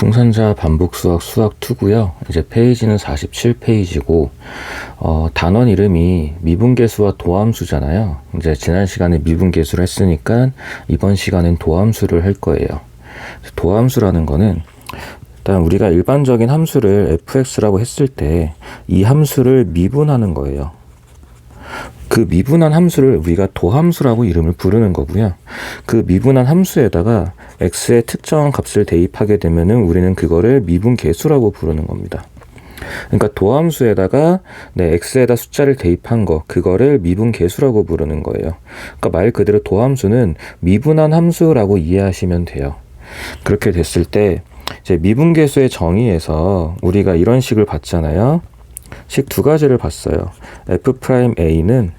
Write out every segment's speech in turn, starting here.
풍선자 반복 수학 수학 2고요. 이제 페이지는 47페이지고 단원 이름이 미분계수와 도함수잖아요. 이제 지난 시간에 미분계수를 했으니까 이번 시간엔 도함수를 할 거예요. 도함수라는 거는 일단 우리가 일반적인 함수를 fx라고 했을 때 이 함수를 미분하는 거예요. 그 미분한 함수를 우리가 도함수라고 이름을 부르는 거고요. 그 미분한 함수에다가 x의 특정한 값을 대입하게 되면은 우리는 그거를 미분계수라고 부르는 겁니다. 그러니까 도함수에다가 x에다 숫자를 대입한 거, 그거를 미분계수라고 부르는 거예요. 그러니까 말 그대로 도함수는 미분한 함수라고 이해하시면 돼요. 그렇게 됐을 때 이제 미분계수의 정의에서 우리가 이런 식을 봤잖아요. 식 두 가지를 봤어요. f'a는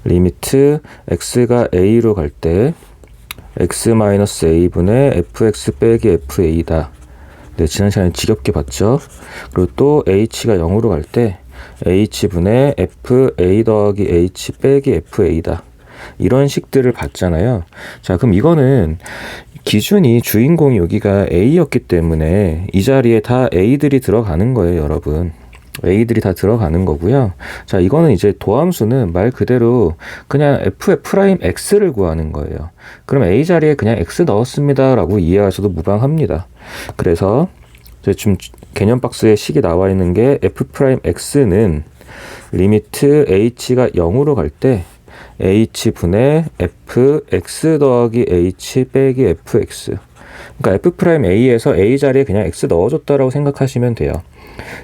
리미트 x가 a로 갈 때 x-a분의 fx 빼기 fa다. 네, 지난 시간에 지겹게 봤죠. 그리고 또 h가 0으로 갈 때 h분의 fa 더하기 h 빼기 fa다. 이런 식들을 봤잖아요. 자, 그럼 이거는 기준이 주인공이 여기가 a였기 때문에 이 자리에 다 a들이 들어가는 거예요, 여러분. a들이 다 들어가는 거고요. 자, 이거는 이제 도함수는 말 그대로 그냥 f'x를 구하는 거예요. 그럼 a 자리에 그냥 x 넣었습니다 라고 이해하셔도 무방합니다. 그래서 지금 개념 박스에 식이 나와 있는 게 f'x는 리미트 h가 0으로 갈 때 h분의 fx 더하기 h 빼기 fx. 그러니까 f'a에서 a 자리에 그냥 x 넣어줬다라고 생각하시면 돼요.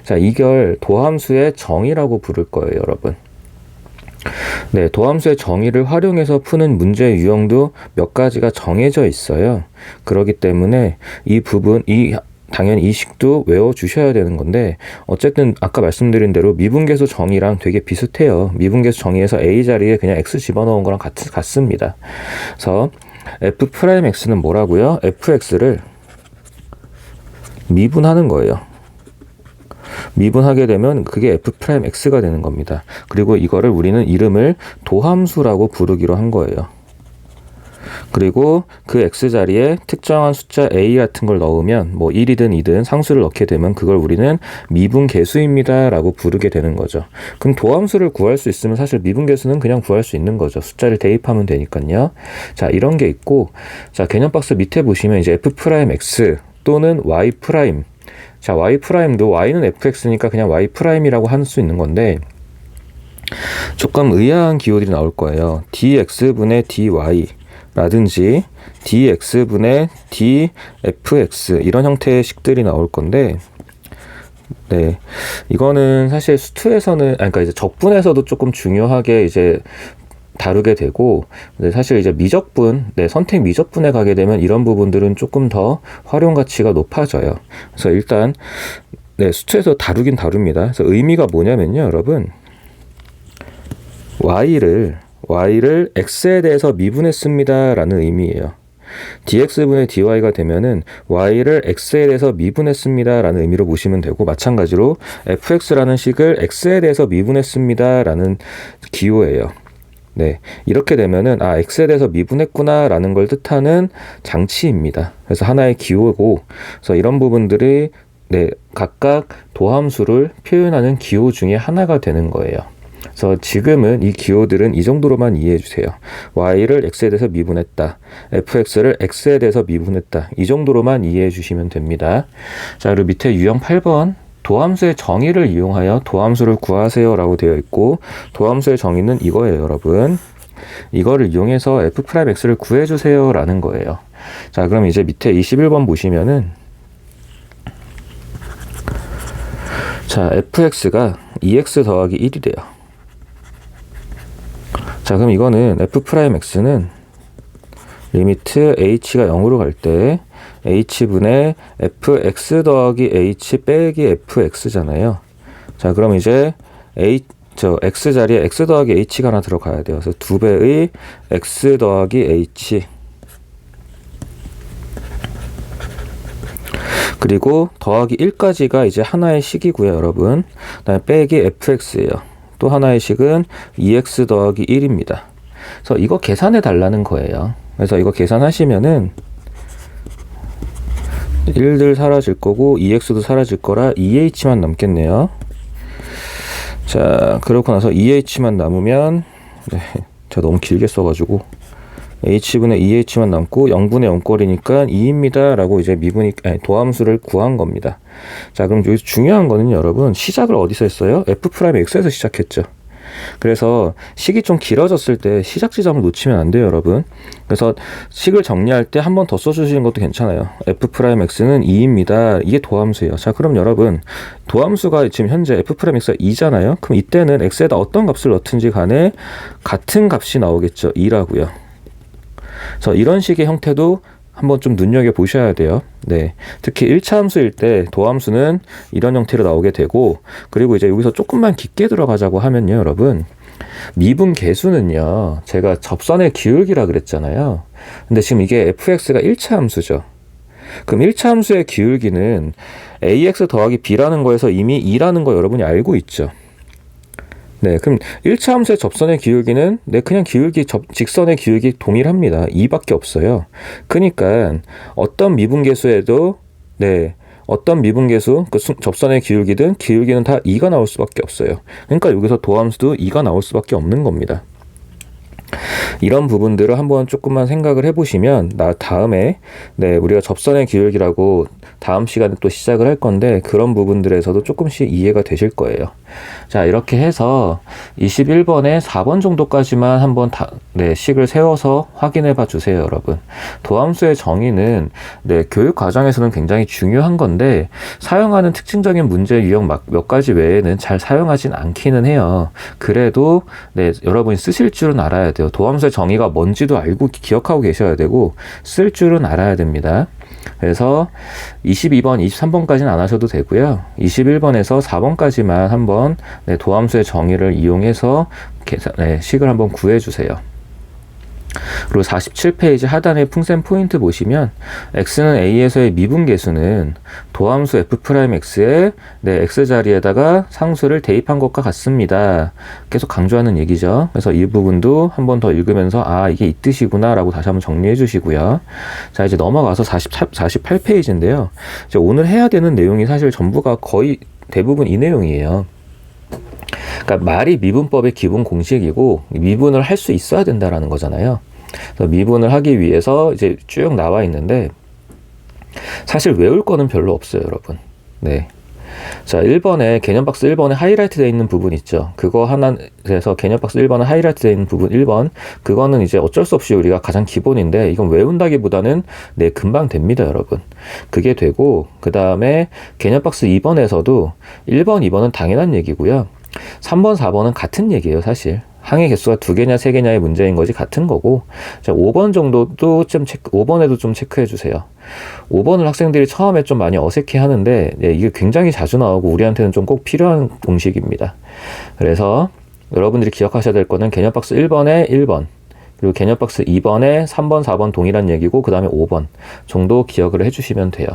자, 이걸 도함수의 정의라고 부를 거예요, 여러분. 네, 도함수의 정의를 활용해서 푸는 문제 유형도 몇 가지가 정해져 있어요. 그렇기 때문에 이 부분, 당연히 이 식도 외워주셔야 되는 건데, 어쨌든 아까 말씀드린 대로 미분계수 정의랑 되게 비슷해요. 미분계수 정의에서 a 자리에 그냥 x 집어넣은 거랑 같습니다. 그래서 f'x는 뭐라고요? fx를 미분하는 거예요. 미분하게 되면 그게 f'x가 되는 겁니다. 그리고 이거를 우리는 이름을 도함수라고 부르기로 한 거예요. 그리고 그 x 자리에 특정한 숫자 a 같은 걸 넣으면 뭐 1이든 2든 상수를 넣게 되면 그걸 우리는 미분계수입니다 라고 부르게 되는 거죠. 그럼 도함수를 구할 수 있으면 사실 미분계수는 그냥 구할 수 있는 거죠. 숫자를 대입하면 되니까요. 자, 이런 게 있고, 자, 개념 박스 밑에 보시면 이제 f'x 또는 y'. 자, y'도 y는 fx니까 그냥 y'이라고 할 수 있는 건데, 조금 의아한 기호들이 나올 거예요. dx분의 dy 라든지 dx분의 dfx 이런 형태의 식들이 나올 건데, 네, 이거는 사실 수투에서는, 그러니까 이제 적분에서도 조금 중요하게 이제 다루게 되고, 사실 이제 미적분, 선택 미적분에 가게 되면 이런 부분들은 조금 더 활용 가치가 높아져요. 그래서 일단 수투에서 다루긴 다룹니다. 그래서 의미가 뭐냐면요, 여러분, y를 x에 대해서 미분했습니다 라는 의미예요. dx분의 dy가 되면은 y를 x에 대해서 미분했습니다 라는 의미로 보시면 되고, 마찬가지로 fx라는 식을 x에 대해서 미분했습니다 라는 기호예요. 네, 이렇게 되면은 x에 대해서 미분했구나 라는 걸 뜻하는 장치입니다. 그래서 하나의 기호고, 그래서 이런 부분들이 각각 도함수를 표현하는 기호 중에 하나가 되는 거예요. 그래서 지금은 이 기호들은 이 정도로만 이해해 주세요. y를 x에 대해서 미분했다, fx를 x에 대해서 미분했다, 이 정도로만 이해해 주시면 됩니다. 자, 그리고 밑에 유형 8번 도함수의 정의를 이용하여 도함수를 구하세요 라고 되어 있고, 도함수의 정의는 이거예요, 여러분. 이거를 이용해서 f'x를 구해주세요 라는 거예요. 자, 그럼 이제 밑에 21번 보시면은, 자, fx가 2x 더하기 1이래요. 자, 그럼 이거는 f'x는 리미트 h가 0으로 갈 때 h분의 fx 더하기 h 빼기 fx잖아요. 자, 그럼 이제 x 자리에 x 더하기 h가 하나 들어가야 돼요. 그래서 2배의 x 더하기 h, 그리고 더하기 1까지가 이제 하나의 식이고요, 여러분. 그다음에 빼기 fx예요. 또 하나의 식은 2x 더하기 1입니다. 그래서 이거 계산해 달라는 거예요. 그래서 이거 계산하시면은 1들 사라질 거고 2x도 사라질 거라 2h만 남겠네요. 자, 그렇고 나서 2h만 남으면 네, 제가 너무 길게 써가지고 h분의 2h만 남고 0분의 0꼴이니까 2입니다 라고 이제 도함수를 구한 겁니다. 자, 그럼 여기서 중요한 거는 여러분, 시작을 어디서 했어요? f'x에서 시작했죠. 그래서 식이 좀 길어졌을 때 시작 지점을 놓치면 안 돼요, 여러분. 그래서 식을 정리할 때 한 번 더 써주시는 것도 괜찮아요. f'x는 2입니다. 이게 도함수예요. 자, 그럼 여러분, 도함수가 지금 현재 f'x가 2잖아요. 그럼 이때는 x에다 어떤 값을 넣든지 간에 같은 값이 나오겠죠. 2라고요. 그래서 이런 식의 형태도 한번 좀 눈여겨보셔야 돼요. 네. 특히 1차 함수일 때 도함수는 이런 형태로 나오게 되고, 그리고 이제 여기서 조금만 깊게 들어가자고 하면요, 여러분. 미분 계수는요, 제가 접선의 기울기라 그랬잖아요. 근데 지금 이게 fx가 1차 함수죠. 그럼 1차 함수의 기울기는 ax 더하기 b라는 거에서 이미 2라는 거 여러분이 알고 있죠. 네, 그럼 1차 함수의 접선의 기울기는 그냥 직선의 기울기 동일합니다. 2밖에 없어요. 그러니까 어떤 미분계수에도 어떤 미분계수, 접선의 기울기는 다 2가 나올 수밖에 없어요. 그러니까 여기서 도함수도 2가 나올 수밖에 없는 겁니다. 이런 부분들을 한번 조금만 생각을 해보시면 다음에 우리가 접선의 기울기라고 다음 시간에 또 시작을 할 건데 그런 부분들에서도 조금씩 이해가 되실 거예요. 자, 이렇게 해서 21번에 4번 정도까지만 한번 식을 세워서 확인해 봐 주세요, 여러분. 도함수의 정의는 교육 과정에서는 굉장히 중요한 건데 사용하는 특징적인 문제 유형 몇 가지 외에는 잘 사용하진 않기는 해요. 그래도 여러분이 쓰실 줄은 알아야 돼요. 도함수의 정의가 뭔지도 알고 기억하고 계셔야 되고 쓸 줄은 알아야 됩니다. 그래서 22번, 23번까지는 안 하셔도 되고요. 21번에서 4번까지만 한번 도함수의 정의를 이용해서 식을 한번 구해주세요. 그리고 47페이지 하단의 풍셈 포인트 보시면 x는 a에서의 미분계수는 도함수 f'x에 x자리에다가 상수를 대입한 것과 같습니다. 계속 강조하는 얘기죠. 그래서 이 부분도 한 번 더 읽으면서 이게 이 뜻이구나 라고 다시 한번 정리해 주시고요. 자, 이제 넘어가서 48페이지인데요. 이제 오늘 해야 되는 내용이 사실 전부가 거의 대부분 이 내용이에요. 그러니까 말이 미분법의 기본 공식이고 미분을 할 수 있어야 된다라는 거잖아요. 그래서 미분을 하기 위해서 이제 쭉 나와 있는데 사실 외울 거는 별로 없어요, 여러분. 네. 자, 1번에 개념박스 1번에 하이라이트 되어 있는 부분 있죠. 그거 하나, 그래서 개념박스 1번에 하이라이트 되어 있는 부분 1번. 그거는 이제 어쩔 수 없이 우리가 가장 기본인데 이건 외운다기보다는 금방 됩니다, 여러분. 그게 되고 그 다음에 개념박스 2번에서도 1번, 2번은 당연한 얘기고요. 3번, 4번은 같은 얘기예요, 사실. 항의 개수가 2개냐 3개냐의 문제인 거지 같은 거고. 자, 5번 정도도 5번에도 좀 체크해 주세요. 5번을 학생들이 처음에 좀 많이 어색해 하는데 이게 굉장히 자주 나오고 우리한테는 좀 꼭 필요한 공식입니다. 그래서 여러분들이 기억하셔야 될 거는 개념박스 1번에 1번, 그리고 개념박스 2번에 3번, 4번 동일한 얘기고 그 다음에 5번 정도 기억을 해주시면 돼요.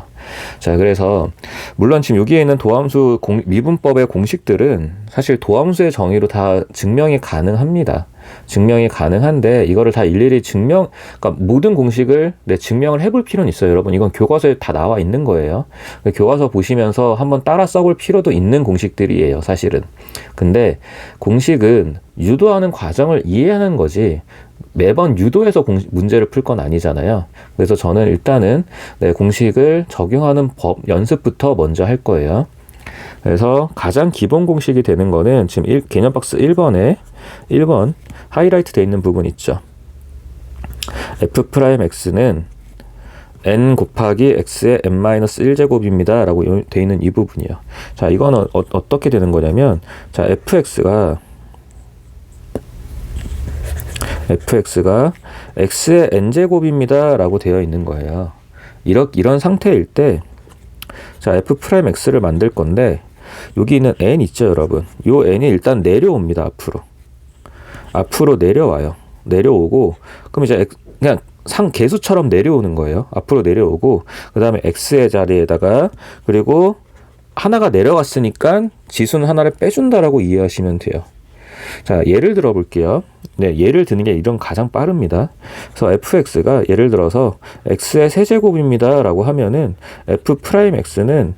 자, 그래서 물론 지금 여기에 있는 도함수 미분법의 공식들은 사실 도함수의 정의로 다 증명이 가능합니다. 증명이 가능한데 이거를 다 일일이 그러니까 모든 공식을 증명을 해볼 필요는 있어요, 여러분. 이건 교과서에 다 나와 있는 거예요. 교과서 보시면서 한번 따라 써볼 필요도 있는 공식들이에요, 사실은. 근데 공식은 유도하는 과정을 이해하는 거지 매번 유도해서 문제를 풀 건 아니잖아요. 그래서 저는 일단은 공식을 적용하는 법 연습부터 먼저 할 거예요. 그래서 가장 기본 공식이 되는 거는 지금 개념박스 1번에 1번 하이라이트 되어 있는 부분 있죠. f'x는 n 곱하기 x의 n-1제곱입니다 라고 되어 있는 이 부분이요. 자, 이거는 어떻게 되는 거냐면, 자, fx가 x의 n제곱입니다 라고 되어 있는 거예요. 이런 상태일 때, 자, f'x를 만들 건데 여기 있는 n 있죠, 여러분. 요 n이 일단 내려옵니다. 앞으로 내려와요. 내려오고 그럼 이제 그냥 계수처럼 내려오는 거예요. 앞으로 내려오고 그 다음에 x의 자리에다가 그리고 하나가 내려갔으니까 지수는 하나를 빼준다라고 이해하시면 돼요. 자, 예를 들어 볼게요. 네, 예를 드는 게 이런 가장 빠릅니다. 그래서 fx가 예를 들어서 x의 세제곱입니다 라고 하면은 f'x는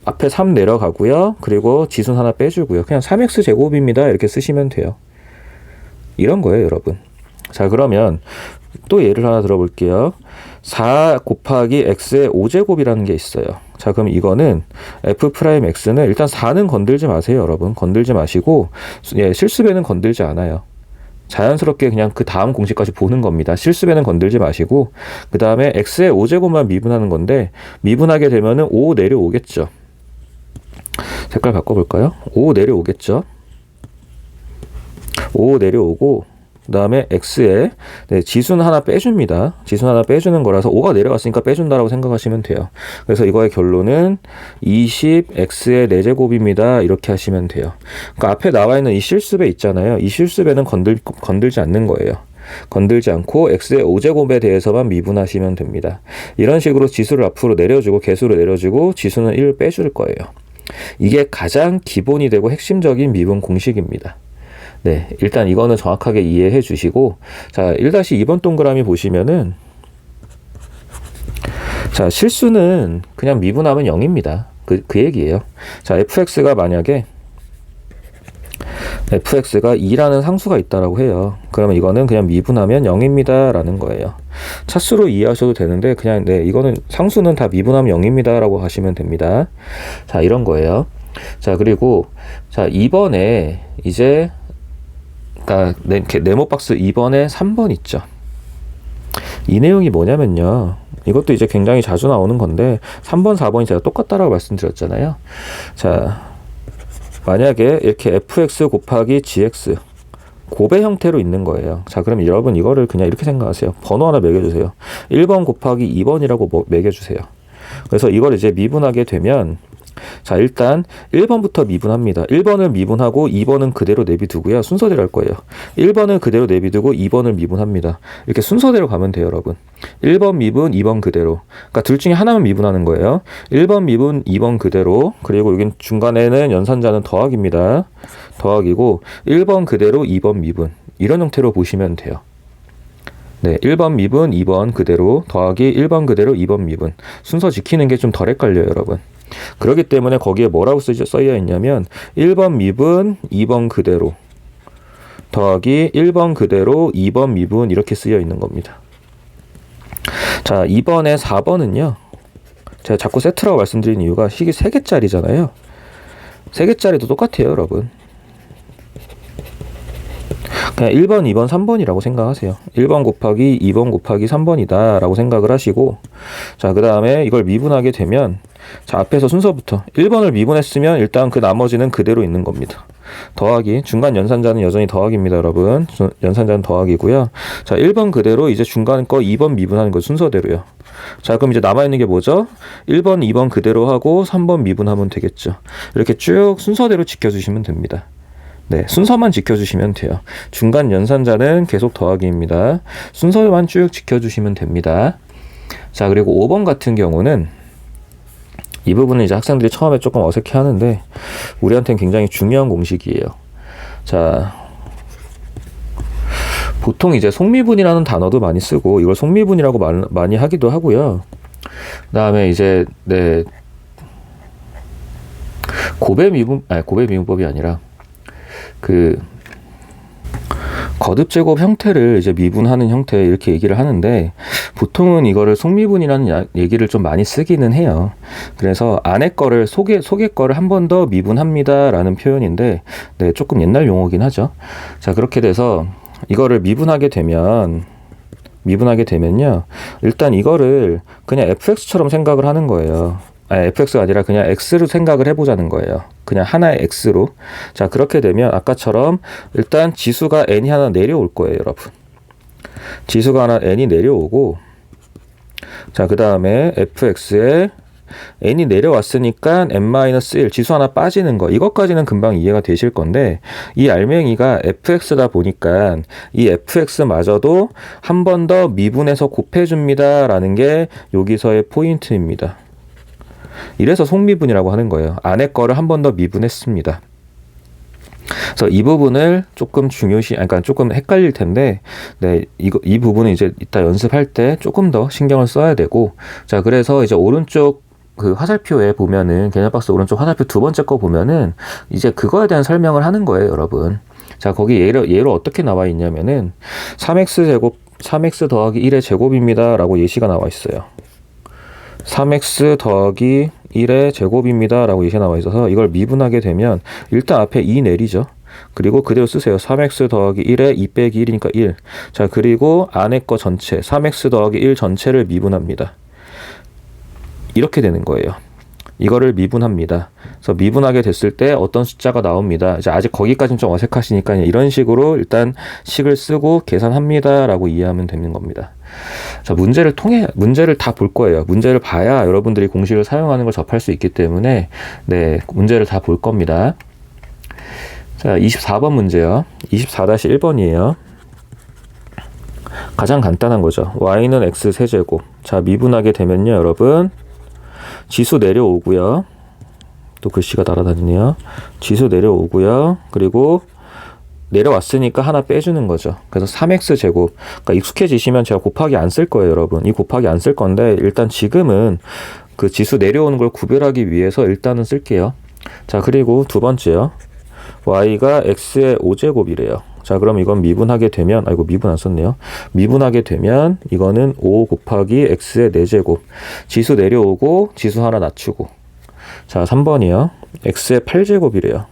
앞에 3 내려가고요. 그리고 지수는 하나 빼주고요. 그냥 3x 제곱입니다 이렇게 쓰시면 돼요. 이런 거예요, 여러분. 자, 그러면 또 예를 하나 들어볼게요. 4 곱하기 x의 5제곱이라는 게 있어요. 자, 그럼 이거는 f'x는 일단 4는 건들지 마세요, 여러분. 건들지 마시고, 예, 실수배는 건들지 않아요. 자연스럽게 그냥 그 다음 공식까지 보는 겁니다. 실수배는 건들지 마시고, 그 다음에 x의 5제곱만 미분하는 건데, 미분하게 되면은 5 내려오겠죠. 색깔 바꿔볼까요? 5 내려오겠죠. 5 내려오고, 그 다음에 x에 네, 지수는 하나 빼줍니다. 지수는 하나 빼주는 거라서 5가 내려갔으니까 빼준다라고 생각하시면 돼요. 그래서 이거의 결론은 20x의 4제곱입니다. 이렇게 하시면 돼요. 그러니까 앞에 나와 있는 이 실수배 있잖아요. 이 실수배는 건들지 않는 거예요. 건들지 않고 x의 5제곱에 대해서만 미분하시면 됩니다. 이런 식으로 지수를 앞으로 내려주고 개수를 내려주고 지수는 1을 빼줄 거예요. 이게 가장 기본이 되고 핵심적인 미분 공식입니다. 네, 일단 이거는 정확하게 이해해 주시고, 자, 1-2번 동그라미 보시면은, 자, 실수는 그냥 미분하면 0입니다. 그 얘기예요. 자, fx가 만약에 fx가 2라는 상수가 있다라고 해요. 그러면 이거는 그냥 미분하면 0입니다 라는 거예요. 차수로 이해하셔도 되는데 그냥 네, 이거는 상수는 다 미분하면 0입니다 라고 하시면 됩니다. 자, 이런 거예요. 자, 그리고 자, 2번에 이제 그러니까 네모박스 2번에 3번 있죠. 이 내용이 뭐냐면요. 이것도 이제 굉장히 자주 나오는 건데 3번, 4번이 제가 똑같다라고 말씀드렸잖아요. 자, 만약에 이렇게 fx 곱하기 gx 곱의 형태로 있는 거예요. 자, 그럼 여러분 이거를 그냥 이렇게 생각하세요. 번호 하나 매겨주세요. 1번 곱하기 2번이라고 매겨주세요. 그래서 이걸 이제 미분하게 되면 자, 일단 1번부터 미분합니다. 1번을 미분하고 2번은 그대로 내비두고요. 순서대로 할 거예요. 1번을 그대로 내비두고 2번을 미분합니다. 이렇게 순서대로 가면 돼요, 여러분. 1번 미분, 2번 그대로. 그러니까 둘 중에 하나만 미분하는 거예요. 1번 미분, 2번 그대로. 그리고 여긴 중간에는 연산자는 더하기입니다. 더하기고 1번 그대로, 2번 미분. 이런 형태로 보시면 돼요. 네, 1번 미분, 2번 그대로 더하기 1번 그대로, 2번 미분. 순서 지키는 게 좀 덜 헷갈려요, 여러분. 그렇기 때문에 거기에 뭐라고 써여 있냐면 1번 미분 2번 그대로 더하기 1번 그대로 2번 미분 이렇게 쓰여 있는 겁니다. 자, 2번에 4번은요. 제가 자꾸 세트라고 말씀드린 이유가 식이 3개짜리잖아요. 3개짜리도 똑같아요, 여러분. 그냥 1번, 2번, 3번이라고 생각하세요. 1번 곱하기 2번 곱하기 3번이다 라고 생각을 하시고, 자, 그 다음에 이걸 미분하게 되면 자, 앞에서 순서부터 1번을 미분했으면 일단 그 나머지는 그대로 있는 겁니다. 더하기, 중간 연산자는 여전히 더하기입니다, 여러분. 연산자는 더하기고요. 자, 1번 그대로 이제 중간 거 2번 미분하는 거 순서대로요. 자, 그럼 이제 남아있는 게 뭐죠? 1번, 2번 그대로 하고 3번 미분하면 되겠죠. 이렇게 쭉 순서대로 지켜주시면 됩니다. 네, 순서만 지켜주시면 돼요. 중간 연산자는 계속 더하기입니다. 순서만 쭉 지켜주시면 됩니다. 자, 그리고 5번 같은 경우는 이 부분은 이제 학생들이 처음에 조금 어색해 하는데 우리한테는 굉장히 중요한 공식이에요. 자, 보통 이제 속미분이라는 단어도 많이 쓰고 이걸 속미분이라고 많이 하기도 하고요. 그 다음에 이제 네, 고배미분법이 아니라 그 거듭제곱 형태를 이제 미분하는 형태 이렇게 얘기를 하는데 보통은 이거를 속미분이라는 얘기를 좀 많이 쓰기는 해요. 그래서 안에 거를 속에 거를 한 번 더 미분합니다 라는 표현인데 네, 조금 옛날 용어긴 하죠. 자, 그렇게 돼서 이거를 미분하게 되면요 일단 이거를 그냥 fx처럼 생각을 하는 거예요. fx가 아니라 그냥 x로 생각을 해보자는 거예요. 그냥 하나의 x로. 자, 그렇게 되면 아까처럼 일단 지수가 n이 하나 내려올 거예요, 여러분. 지수가 하나 n이 내려오고, 자, 그 다음에 fx에 n이 내려왔으니까 n-1 지수 하나 빠지는 거, 이것까지는 금방 이해가 되실 건데 이 알맹이가 fx다 보니까 이 fx마저도 한 번 더 미분해서 곱해줍니다 라는 게 여기서의 포인트입니다. 이래서 속미분이라고 하는 거예요. 안에 거를 한 번 더 미분했습니다. 그래서 이 부분을 조금 그러니까 조금 헷갈릴 텐데, 네, 이 부분은 이제 이따 연습할 때 조금 더 신경을 써야 되고, 자, 그래서 이제 오른쪽 그 화살표에 보면은, 개념박스 오른쪽 화살표 두 번째 거 보면은, 이제 그거에 대한 설명을 하는 거예요, 여러분. 자, 거기 예로 어떻게 나와 있냐면은, 3x 더하기 1의 제곱입니다. 라고 예시가 나와 있어요. 3x 더하기 1의 제곱입니다. 라고 예시가 나와 있어서 이걸 미분하게 되면 일단 앞에 2 내리죠. 그리고 그대로 쓰세요. 3x 더하기 1에 2 빼기 1이니까 1. 자, 그리고 안에 거 전체 3x 더하기 1 전체를 미분합니다. 이렇게 되는 거예요. 이거를 미분합니다. 그래서 미분하게 됐을 때 어떤 숫자가 나옵니다. 이제 아직 거기까지는 좀 어색하시니까 이런 식으로 일단 식을 쓰고 계산합니다. 라고 이해하면 되는 겁니다. 자, 문제를 다 볼 거예요. 문제를 봐야 여러분들이 공식을 사용하는 걸 접할 수 있기 때문에, 네, 문제를 다 볼 겁니다. 자, 24번 문제요. 24-1번이에요. 가장 간단한 거죠. y는 x 세제곱. 자, 미분하게 되면요, 여러분. 지수 내려오고요. 또 글씨가 날아다니네요. 지수 내려오고요. 그리고 내려왔으니까 하나 빼주는 거죠. 그래서 3x 제곱. 그러니까 익숙해지시면 제가 곱하기 안 쓸 거예요, 여러분. 이 곱하기 안 쓸 건데 일단 지금은 그 지수 내려오는 걸 구별하기 위해서 일단은 쓸게요. 자, 그리고 두 번째요. y가 x의 5제곱이래요. 자, 그럼 이건 미분하게 되면, 아이고, 미분 안 썼네요. 미분하게 되면 이거는 5 곱하기 x의 4제곱. 지수 내려오고 지수 하나 낮추고. 자, 3번이요. x의 8제곱이래요.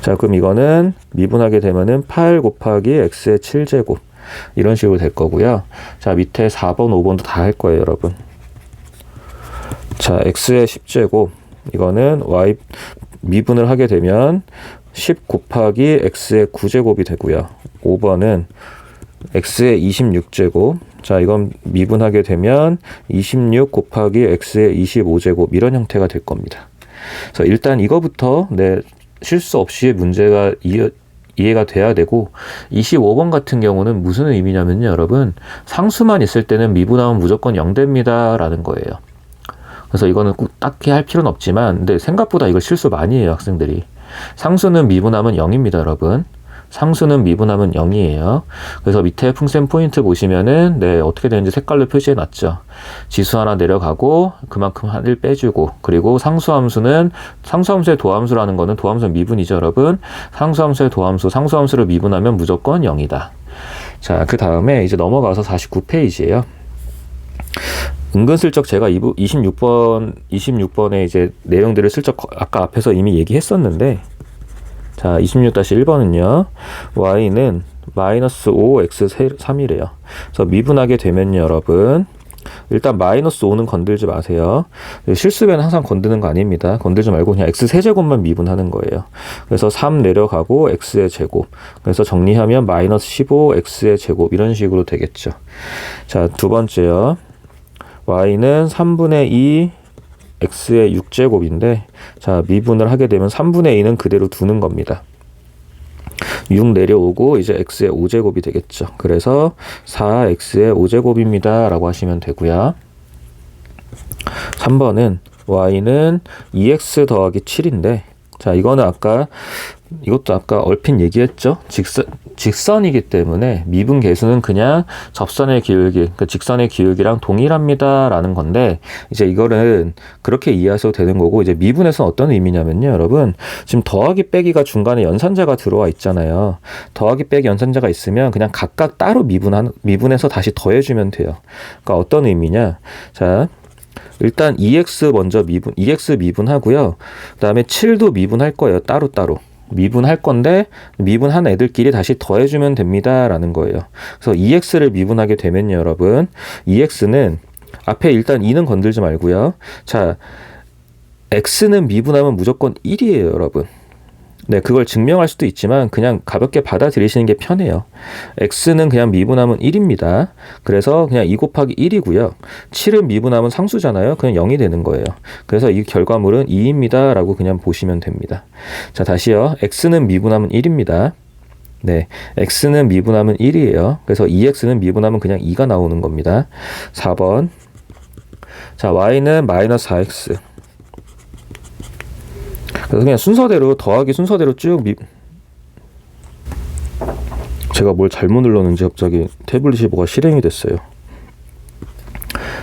자, 그럼 이거는 미분하게 되면은 8 곱하기 x의 7제곱. 이런 식으로 될 거고요. 자, 밑에 4번, 5번도 다 할 거예요, 여러분. 자, x의 10제곱. 이거는 y 미분을 하게 되면 10 곱하기 x의 9제곱이 되고요. 5번은 x의 26제곱. 자, 이건 미분하게 되면 26 곱하기 x의 25제곱. 이런 형태가 될 겁니다. 그래서 일단 이거부터 실수 없이 문제가 이해가 돼야 되고, 25번 같은 경우는 무슨 의미냐면요, 여러분. 상수만 있을 때는 미분하면 무조건 0됩니다. 라는 거예요. 그래서 이거는 꼭 딱히 할 필요는 없지만, 근데 생각보다 이걸 실수 많이 해요, 학생들이. 상수는 미분하면 0입니다, 여러분. 상수는 미분하면 0이에요. 그래서 밑에 풍셈 포인트 보시면은, 네, 어떻게 되는지 색깔로 표시해 놨죠. 지수 하나 내려가고, 그만큼 1 빼주고, 그리고 상수함수의 도함수라는 거는 도함수 미분이죠, 여러분. 상수함수의 도함수, 상수함수를 미분하면 무조건 0이다. 자, 그 다음에 이제 넘어가서 49페이지예요. 은근슬쩍 제가 26번에 이제 내용들을 슬쩍 아까 앞에서 이미 얘기했었는데, 자, 26-1번은요, y는 마이너스 5x3이래요. 그래서 미분하게 되면요, 여러분. 일단 마이너스 5는 건들지 마세요. 실수면 항상 건드는 거 아닙니다. 건들지 말고 그냥 x 세제곱만 미분하는 거예요. 그래서 3 내려가고 x의 제곱. 그래서 정리하면 마이너스 15x의 제곱. 이런 식으로 되겠죠. 자, 두 번째요. y는 3분의 2 x의 6제곱인데, 자, 미분을 하게 되면 3분의 2는 그대로 두는 겁니다. 6 내려오고 이제 x의 5제곱이 되겠죠. 그래서 4x의 5제곱입니다. 라고 하시면 되고요. 3번은 y는 2x 더하기 7인데, 자, 이것도 아까 얼핏 얘기했죠. 직선이기 때문에 미분 계수는 그냥 접선의 기울기, 그러니까 직선의 기울기랑 동일합니다. 라는 건데, 이제 이거는 그렇게 이해하셔도 되는 거고, 이제 미분에서는 어떤 의미냐면요, 여러분. 지금 더하기 빼기가 중간에 연산자가 들어와 있잖아요. 더하기 빼기 연산자가 있으면 그냥 각각 따로 미분해서 다시 더해주면 돼요. 그러니까 어떤 의미냐. 자, 일단 2x 먼저 2x 미분하고요. 그 다음에 7도 미분할 거예요. 따로따로. 미분할 건데 미분한 애들끼리 다시 더해주면 됩니다. 라는 거예요. 그래서 2x를 미분하게 되면요, 여러분. 2x는 앞에 일단 2는 건들지 말고요. 자, x는 미분하면 무조건 1이에요, 여러분. 네, 그걸 증명할 수도 있지만 그냥 가볍게 받아들이시는 게 편해요. x는 그냥 미분하면 1입니다. 그래서 그냥 2 곱하기 1이고요. 7은 미분하면 상수잖아요. 그냥 0이 되는 거예요. 그래서 이 결과물은 2입니다. 라고 그냥 보시면 됩니다. 자, 다시요. x는 미분하면 1입니다. 네, x는 미분하면 1이에요. 그래서 2x는 미분하면 그냥 2가 나오는 겁니다. 4번. 자, y는 마이너스 4x. 그래서 그냥 순서대로 더하기 순서대로 쭉 제가 뭘 잘못 눌렀는지 갑자기 태블릿이 뭐가 실행이 됐어요.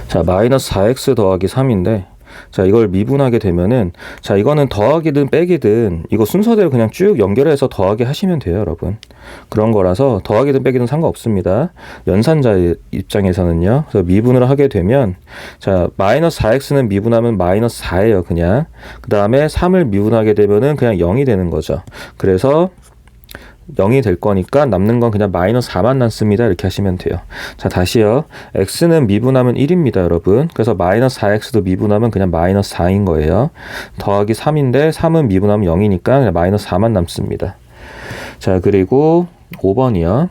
자, 마이너스 4x 더하기 3인데 자, 이걸 미분하게 되면은 자, 이거는 더하기든 빼기든 이거 순서대로 그냥 쭉 연결해서 더하기 하시면 돼요, 여러분. 그런 거라서 더하기든 빼기든 상관없습니다. 연산자의 입장에서는요. 그래서 미분을 하게 되면 자, 마이너스 4x는 미분하면 마이너스 4예요, 그냥. 그 다음에 3을 미분하게 되면은 그냥 0이 되는 거죠. 그래서 0이 될 거니까 남는 건 그냥 마이너스 4만 남습니다. 이렇게 하시면 돼요. 자, 다시요. x는 미분하면 1입니다, 여러분. 그래서 마이너스 4x도 미분하면 그냥 마이너스 4인 거예요. 더하기 3인데 3은 미분하면 0이니까 그냥 마이너스 4만 남습니다. 자, 그리고 5번이요.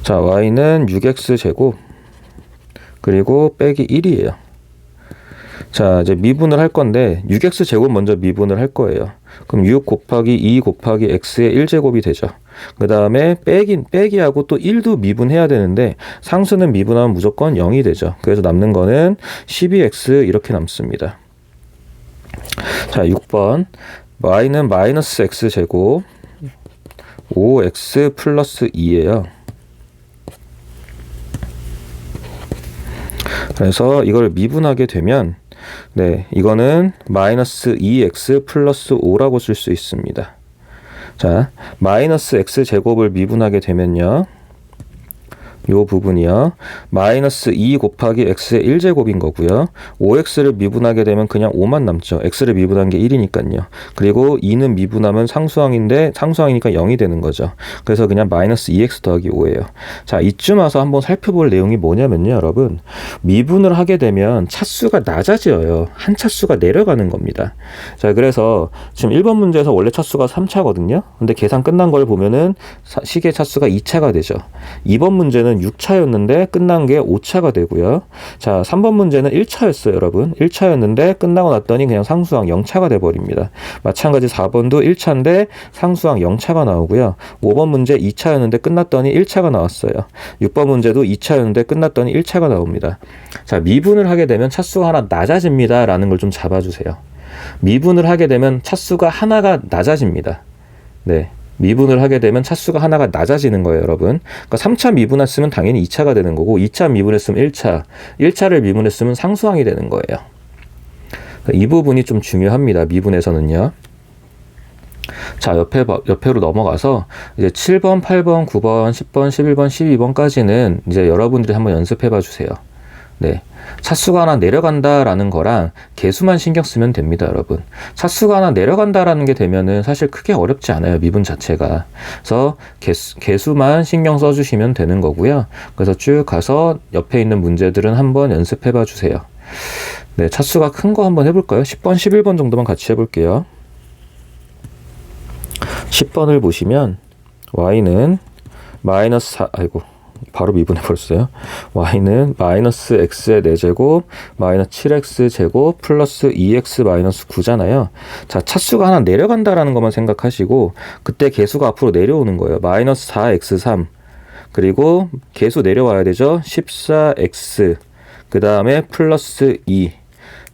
자, y는 6x 제곱 그리고 빼기 1이에요. 자, 이제 미분을 할 건데 6x 제곱 먼저 미분을 할 거예요. 그럼 6 곱하기 2 곱하기 x의 1제곱이 되죠. 그 다음에 빼기하고 또 1도 미분해야 되는데 상수는 미분하면 무조건 0이 되죠. 그래서 남는 거는 12x 이렇게 남습니다. 자, 6번 y는 마이너스 x 제곱 5x 플러스 2예요. 그래서 이걸 미분하게 되면 네, 이거는 마이너스 2x 플러스 5라고 쓸 수 있습니다. 자, 마이너스 x 제곱을 미분하게 되면요. 요 부분이요. 마이너스 2 곱하기 x의 1제곱인 거고요. 5x를 미분하게 되면 그냥 5만 남죠. x를 미분한 게 1이니까요. 그리고 2는 미분하면 상수항인데 상수항이니까 0이 되는 거죠. 그래서 그냥 마이너스 2x 더하기 5예요. 자, 이쯤 와서 한번 살펴볼 내용이 뭐냐면요, 여러분. 미분을 하게 되면 차수가 낮아져요. 한 차수가 내려가는 겁니다. 자, 그래서 지금 1번 문제에서 원래 차수가 3차거든요. 근데 계산 끝난 걸 보면은 식의 차수가 2차가 되죠. 2번 문제는 6차였는데 끝난 게 5차가 되고요. 자, 3번 문제는 1차였어요, 여러분. 1차였는데 끝나고 났더니 그냥 상수항 0차가 돼버립니다. 마찬가지 4번도 1차인데 상수항 0차가 나오고요. 5번 문제 2차였는데 끝났더니 1차가 나왔어요. 6번 문제도 2차였는데 끝났더니 1차가 나옵니다. 자, 미분을 하게 되면 차수가 하나 낮아집니다. 라는 걸 좀 잡아주세요. 미분을 하게 되면 차수가 하나가 낮아집니다. 네. 미분을 하게 되면 차수가 하나가 낮아지는 거예요, 여러분. 그러니까 3차 미분했으면 당연히 2차가 되는 거고 2차 미분했으면 1차, 1차를 미분했으면 상수항이 되는 거예요. 이 부분이 좀 중요합니다, 미분에서는요. 자, 옆에로 넘어가서 이제 7번, 8번, 9번, 10번, 11번, 12번까지는 이제 여러분들이 한번 연습해 봐 주세요. 네. 차수가 하나 내려간다라는 거랑 개수만 신경 쓰면 됩니다, 여러분. 차수가 하나 내려간다라는 게 되면은 사실 크게 어렵지 않아요, 미분 자체가. 그래서 개수만 신경 써주시면 되는 거고요. 그래서 쭉 가서 옆에 있는 문제들은 한번 연습해 봐 주세요. 네, 차수가 큰 거 한번 해볼까요? 10번, 11번 정도만 같이 해볼게요. 10번을 보시면 y는 마이너스 4, 아이고. 바로 미분해 버렸어요. y는 마이너스 x의 4제곱 마이너스 7x 제곱 플러스 2x 마이너스 9잖아요. 자, 차수가 하나 내려간다라는 것만 생각하시고 그때 개수가 앞으로 내려오는 거예요. 마이너스 4x3 그리고 개수 내려와야 되죠. 14x 그 다음에 플러스 2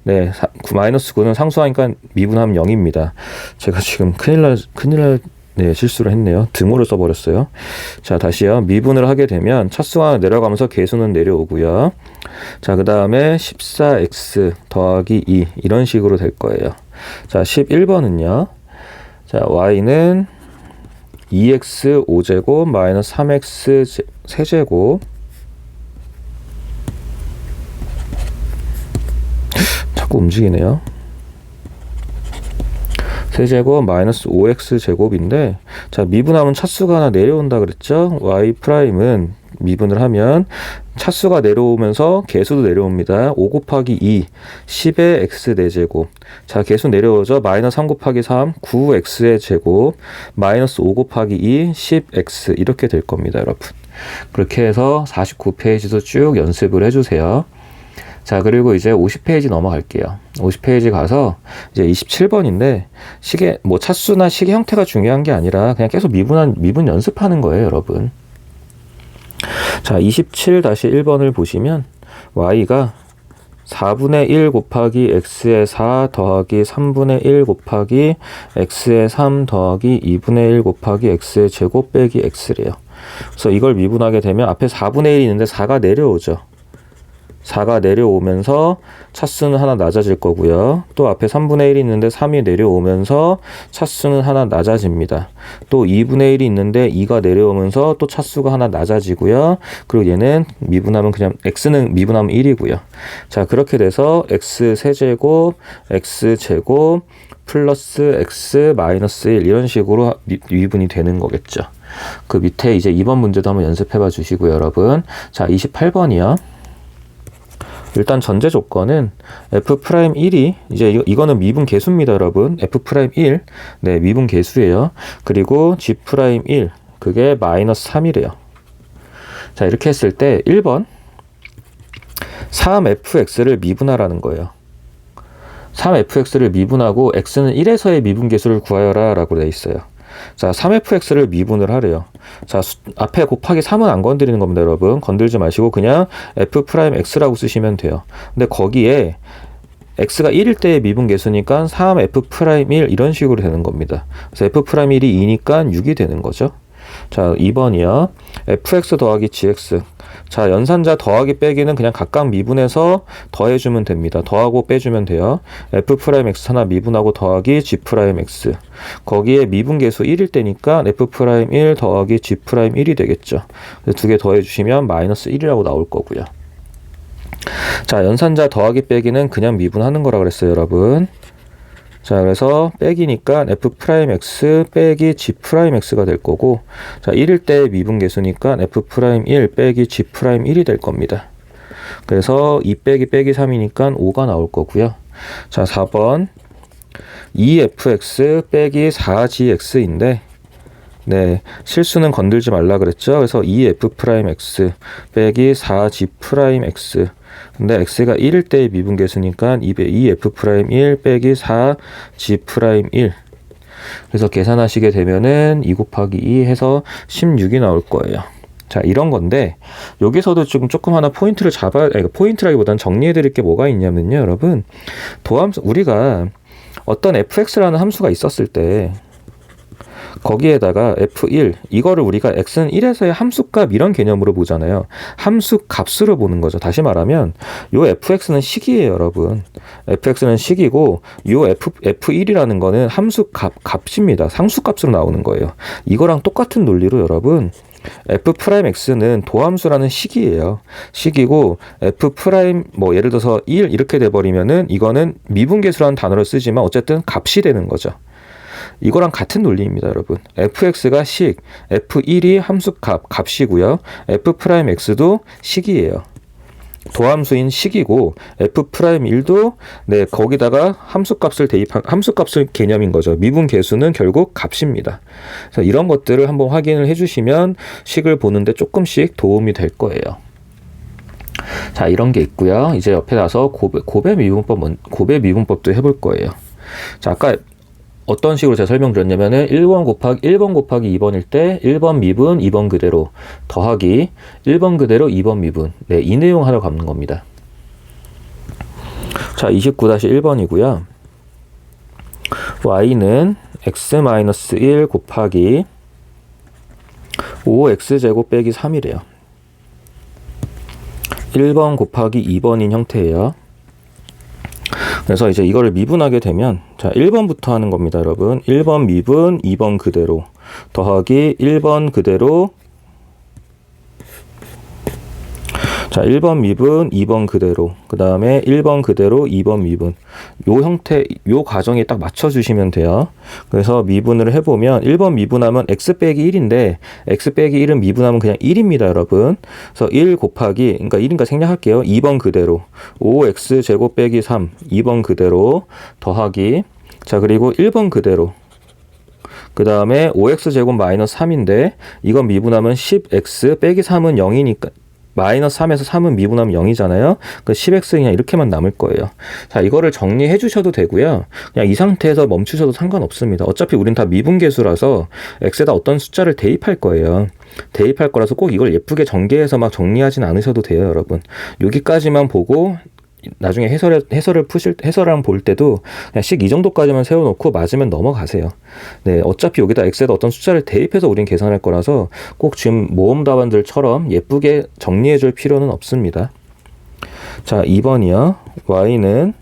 네, 마이너스 9는 상수하니까 미분하면 0입니다. 제가 지금 큰일 날 네, 실수를 했네요. 등호를 써버렸어요. 자, 다시요. 미분을 하게 되면 차수가 내려가면서 개수는 내려오고요. 자, 그 다음에 14x 더하기 2 이런 식으로 될 거예요. 자, 11번은요. 자, y는 2x 5제곱 마이너스 3x 세제곱 자꾸 움직이네요. 세제곱 마이너스 5x 제곱인데 자, 미분하면 차수가 하나 내려온다 그랬죠. y 프라임은 미분을 하면 차수가 내려오면서 개수도 내려옵니다. 5 곱하기 2 10의 x 4제곱 자, 개수 내려오죠. 마이너스 3 곱하기 3 9x의 제곱 마이너스 5 곱하기 2 10x 이렇게 될 겁니다, 여러분. 그렇게 해서 49페이지도 쭉 연습을 해주세요. 자, 그리고 이제 50페이지 넘어갈게요. 50페이지 가서 이제 27번인데 시계 뭐 차수나 시계 형태가 중요한 게 아니라 그냥 계속 미분 연습하는 거예요, 여러분. 자, 27-1번을 보시면 y가 4분의 1 곱하기 x의 4 더하기 3분의 1 곱하기 x의 3 더하기 2분의 1 곱하기 x의 제곱 빼기 x래요. 그래서 이걸 미분하게 되면 앞에 4분의 1이 있는데 4가 내려오죠. 4가 내려오면서 차수는 하나 낮아질 거고요. 또 앞에 3분의 1이 있는데 3이 내려오면서 차수는 하나 낮아집니다. 또 2분의 1이 있는데 2가 내려오면서 또 차수가 하나 낮아지고요. 그리고 얘는 미분하면 그냥 x는 미분하면 1이고요. 자, 그렇게 돼서 x 세제곱, x 제곱 플러스 x 마이너스 1 이런 식으로 미분이 되는 거겠죠. 그 밑에 이제 2번 문제도 한번 연습해 봐 주시고요, 여러분. 자, 28번이요. 일단 전제 조건은 f'1이 이제 이거는 미분 계수입니다, 여러분. f'1 네, 미분 계수예요. 그리고 g'1 그게 마이너스 3이래요. 자, 이렇게 했을 때 1번 3fx를 미분하라는 거예요. 3fx를 미분하고 x는 1에서의 미분 계수를 구하여라 라고 되어 있어요. 자, 3fx를 미분을 하래요. 자, 앞에 곱하기 3은 안 건드리는 겁니다, 여러분. 건들지 마시고 그냥 f'x라고 쓰시면 돼요. 근데 거기에 x가 1일 때의 미분 계수니까 3f'1 이런 식으로 되는 겁니다. 그래서 f'1이 2니까 6이 되는 거죠. 자, 2번이요. fx 더하기 gx. 자, 연산자 더하기 빼기는 그냥 각각 미분해서 더해주면 됩니다. 더하고 빼주면 돼요. f'x 하나 미분하고 더하기 g'x. 거기에 미분 계수 1일 때니까 f'1 더하기 g'1이 되겠죠. 두 개 더해주시면 마이너스 1이라고 나올 거고요. 자, 연산자 더하기 빼기는 그냥 미분하는 거라 그랬어요, 여러분. 자, 그래서 빼기니까 f'x 빼기 g'x가 될 거고, 자, 1일 때 미분 계수니까 f'1 빼기 g'1이 될 겁니다. 그래서 2 빼기 빼기 3이니까 5가 나올 거고요. 자, 4번 2fx 빼기 4gx인데 네, 실수는 건들지 말라 그랬죠. 그래서 2f'x 빼기 4g'x. 근데 x가 1일 때의 미분 계수니까 2f'1 빼기 4g'1. 그래서 계산하시게 되면은 2 곱하기 2 해서 16이 나올 거예요. 자, 이런 건데 여기서도 지금 조금 하나 포인트를 포인트라기보다는 정리해 드릴 게 뭐가 있냐면요, 여러분. 도함수 우리가 어떤 fx라는 함수가 있었을 때 거기에다가 f1 이거를 우리가 x는 1에서의 함수값 이런 개념으로 보잖아요. 함수 값으로 보는 거죠. 다시 말하면 요 fx는 식이에요, 여러분. fx는 식이고 요 f1이라는 거는 함수 값입니다. 상수값으로 나오는 거예요. 이거랑 똑같은 논리로 여러분 f'x는 도함수라는 식이에요. 식이고 f' 뭐 예를 들어서 1 이렇게 돼 버리면은 이거는 미분계수라는 단어를 쓰지만 어쨌든 값이 되는 거죠. 이거랑 같은 논리입니다, 여러분. fx가 식, f1이 함수값, 값이고요. f'x도 식이에요. 도함수인 식이고 f'1도 네, 거기다가 함수값을 대입한 함수값을 개념인 거죠. 미분 계수는 결국 값입니다. 그래서 이런 것들을 한번 확인을 해주시면 식을 보는데 조금씩 도움이 될 거예요. 자, 이런 게 있고요. 이제 옆에 나서 곱의 미분법도 해볼 거예요. 자, 아까 어떤 식으로 제가 설명드렸냐면은 1번 곱하기 2번일 때 1번 미분 2번 그대로 더하기 1번 그대로 2번 미분. 네, 이 내용 하러 가는 겁니다. 자, 29-1번이고요. y는 x-1 곱하기 5x제곱 빼기 3이래요. 1번 곱하기 2번인 형태예요. 그래서 이제 이거를 미분하게 되면 자, 1번부터 하는 겁니다, 여러분. 1번 미분 2번 그대로 더하기 1번 그대로 자, 1번 미분 2번 그대로 그 다음에 1번 그대로 2번 미분 요 형태 요 과정에 딱 맞춰주시면 돼요. 그래서 미분을 해보면 1번 미분하면 x 빼기 1인데 x 빼기 1은 미분하면 그냥 1입니다, 여러분. 그래서 1 곱하기 그러니까 1인가 생략할게요. 2번 그대로 5x 제곱 빼기 3 2번 그대로 더하기 자, 그리고 1번 그대로 그 다음에 5x 제곱 마이너스 3인데 이건 미분하면 10x 빼기 3은 0이니까 마이너스 3에서 3은 미분하면 0이잖아요. 그 10x 그냥 이렇게만 남을 거예요. 자, 이거를 정리해 주셔도 되고요. 그냥 이 상태에서 멈추셔도 상관없습니다. 어차피 우린 다 미분계수라서 x에다 어떤 숫자를 대입할 거예요. 대입할 거라서 꼭 이걸 예쁘게 전개해서 막 정리하진 않으셔도 돼요, 여러분. 여기까지만 보고 나중에 해설을 볼 때도 그냥 식 이 정도까지만 세워놓고 맞으면 넘어가세요. 네, 어차피 여기다 x에다 어떤 숫자를 대입해서 우린 계산할 거라서 꼭 지금 모험 답안들처럼 예쁘게 정리해줄 필요는 없습니다. 자, 2번이요. y는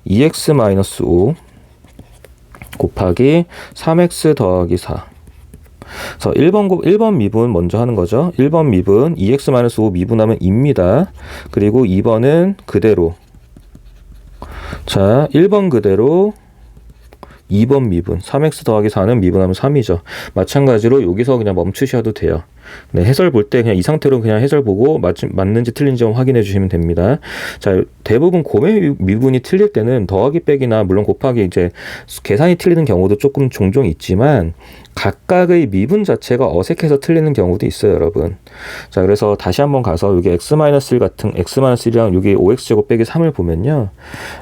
2x-5 곱하기 3x 더하기 4. 그래서 1번 미분 먼저 하는 거죠. 1번 미분 2x-5 미분하면 2입니다. 그리고 2번은 그대로. 자, 1번 그대로 2번 미분 3x 더하기 4는 미분하면 3이죠. 마찬가지로 여기서 그냥 멈추셔도 돼요. 네, 해설 볼 때 그냥 이 상태로 그냥 해설 보고 맞는지 틀린지 확인해 주시면 됩니다. 자, 대부분 곱의 미분이 틀릴 때는 더하기 빼기나 물론 곱하기 이제 계산이 틀리는 경우도 조금 종종 있지만 각각의 미분 자체가 어색해서 틀리는 경우도 있어요, 여러분. 자, 그래서 다시 한번 가서 여기 x-1 같은 x-1이랑 여기 5x제곱 빼기 3을 보면요.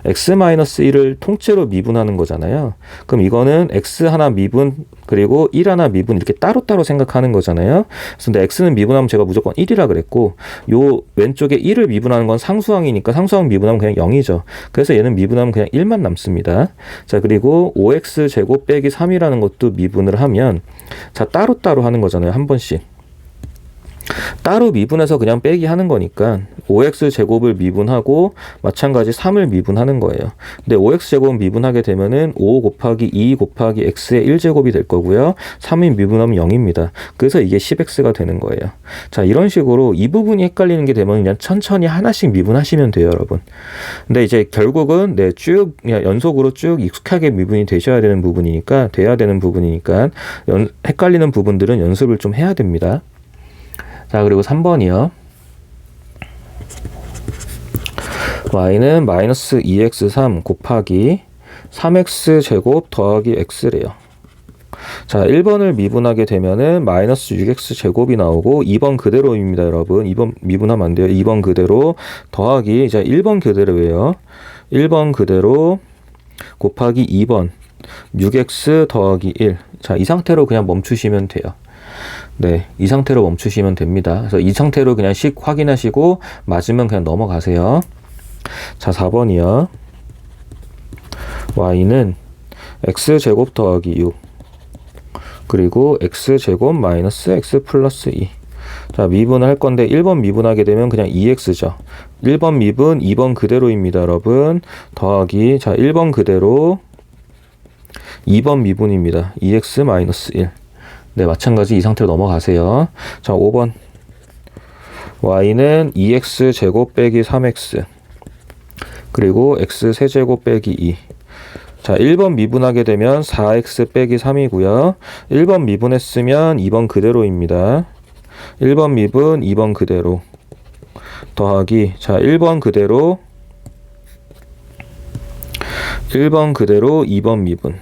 x-1을 통째로 미분하는 거잖아요. 그럼 이거는 x 하나 미분 그리고 1 하나 미분 이렇게 따로따로 생각하는 거잖아요. 그래서 x는 미분하면 제가 무조건 1이라 그랬고 요 왼쪽에 1을 미분하는 건 상수항이니까 상수항 미분하면 그냥 0이죠. 그래서 얘는 미분하면 그냥 1만 남습니다. 자, 그리고 5x제곱 빼기 3이라는 것도 미분을 하면 자, 따로따로 하는 거잖아요. 한 번씩. 따로 미분해서 그냥 빼기 하는 거니까 5x제곱을 미분하고 마찬가지 3을 미분하는 거예요. 근데 5x제곱 미분하게 되면은 5 곱하기 2 곱하기 x의 1제곱이 될 거고요. 3이 미분하면 0입니다. 그래서 이게 10x가 되는 거예요. 자, 이런 식으로 이 부분이 헷갈리는 게 되면 그냥 천천히 하나씩 미분하시면 돼요, 여러분. 근데 이제 결국은 네, 쭉 그냥 연속으로 쭉 익숙하게 미분이 돼야 되는 부분이니까 헷갈리는 부분들은 연습을 좀 해야 됩니다. 자, 그리고 3번이요. y는 마이너스 2x3 곱하기 3x제곱 더하기 x래요. 자, 1번을 미분하게 되면은 마이너스 6x제곱이 나오고 2번 그대로입니다, 여러분. 2번 미분하면 안 돼요. 2번 그대로 더하기 이제 1번 그대로예요. 1번 그대로 곱하기 2번 6x 더하기 1. 자, 이 상태로 그냥 멈추시면 돼요. 네, 이 상태로 멈추시면 됩니다. 그래서 이 상태로 그냥 식 확인하시고 맞으면 그냥 넘어가세요. 자, 4번이요. y는 x제곱 더하기 6 그리고 x제곱 마이너스 x 플러스 2. 자, 미분을 할 건데 1번 미분하게 되면 그냥 2x죠. 1번 미분 2번 그대로입니다, 여러분. 더하기 자, 1번 그대로 2번 미분입니다. 2x 마이너스 1. 네, 마찬가지 이 상태로 넘어가세요. 자, 5번. y는 2x제곱 빼기 3x 그리고 x 세제곱 빼기 2. 자, 1번 미분하게 되면 4x 빼기 3이고요. 1번 미분했으면 2번 그대로입니다. 1번 미분 2번 그대로 더하기 자, 1번 그대로 2번 미분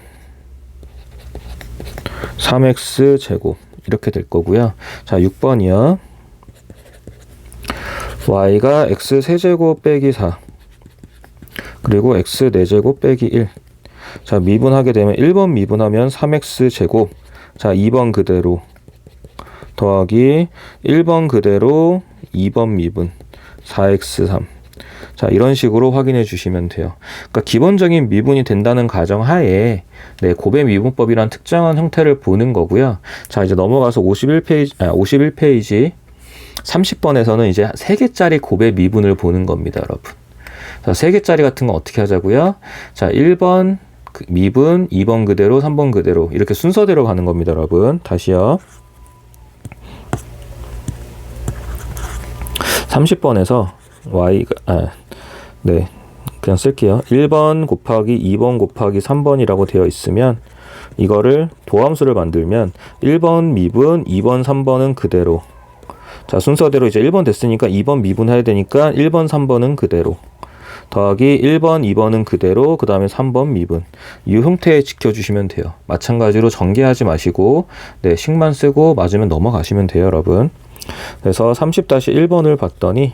3x 제곱 이렇게 될 거고요. 자, 6번이요. y가 x 세제곱 빼기 4 그리고 x 4제곱 빼기 1. 자, 미분하게 되면 1번 미분하면 3x 제곱. 자, 2번 그대로 더하기 1번 그대로 2번 미분 4x3. 자, 이런 식으로 확인해 주시면 돼요. 그러니까 기본적인 미분이 된다는 가정하에 네, 곱의 미분법이란 특정한 형태를 보는 거고요. 자, 이제 넘어가서 51페이지 30번에서는 이제 3개짜리 곱의 미분을 보는 겁니다, 여러분. 자, 3개짜리 같은 거 어떻게 하자고요? 자, 1번 미분, 2번 그대로, 3번 그대로 이렇게 순서대로 가는 겁니다, 여러분. 다시요. 30번에서 y가 네, 그냥 쓸게요. 1번 곱하기 2번 곱하기 3번이라고 되어 있으면 이거를 도함수를 만들면 1번 미분, 2번, 3번은 그대로. 자, 순서대로 이제 1번 됐으니까 2번 미분해야 되니까 1번, 3번은 그대로. 더하기 1번, 2번은 그대로, 그 다음에 3번 미분. 이 형태에 지켜주시면 돼요. 마찬가지로 전개하지 마시고 네, 식만 쓰고 맞으면 넘어가시면 돼요, 여러분. 그래서 30-1번을 봤더니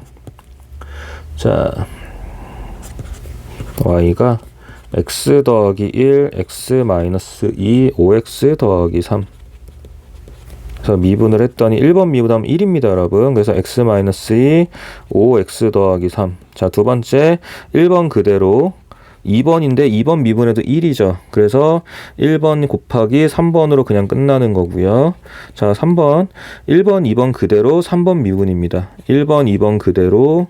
자, y가 x 더하기 1, x 마이너스 2, 5x 더하기 3. 그래서 미분을 했더니 1번 미분하면 1입니다, 여러분. 그래서 x-2 5x 더하기 3. 자, 두 번째 1번 그대로 2번인데 2번 미분해도 1이죠. 그래서 1번 곱하기 3번으로 그냥 끝나는 거고요. 자, 3번 1번 2번 그대로 3번 미분입니다. 1번 2번 그대로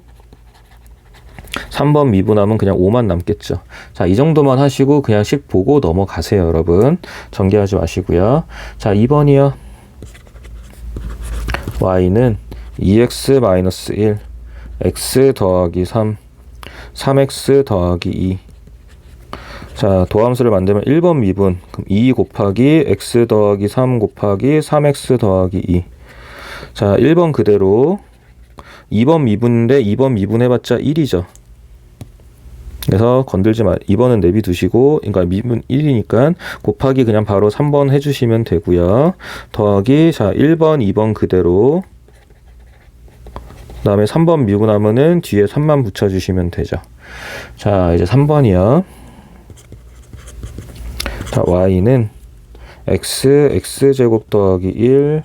3번 미분하면 그냥 5만 남겠죠. 자, 이 정도만 하시고 그냥 식 보고 넘어가세요, 여러분. 전개하지 마시고요. 자, 2번이요. y는 2x-1 x 더하기 3 3x 더하기 2. 자, 도함수를 만들면 1번 미분, 그럼 2 곱하기 x 더하기 3 곱하기 3x 더하기 2. 자, 1번 그대로 2번 미분인데 2번 미분해봤자 1이죠. 그래서 건들지 마. 2번은 내비두시고, 그러니까 미분 1이니까 곱하기 그냥 바로 3번 해주시면 되고요. 더하기, 자, 1번, 2번 그대로. 그 다음에 3번 미분하면은 뒤에 3만 붙여주시면 되죠. 자, 이제 3번이요. 자, y는 x제곱 더하기 1,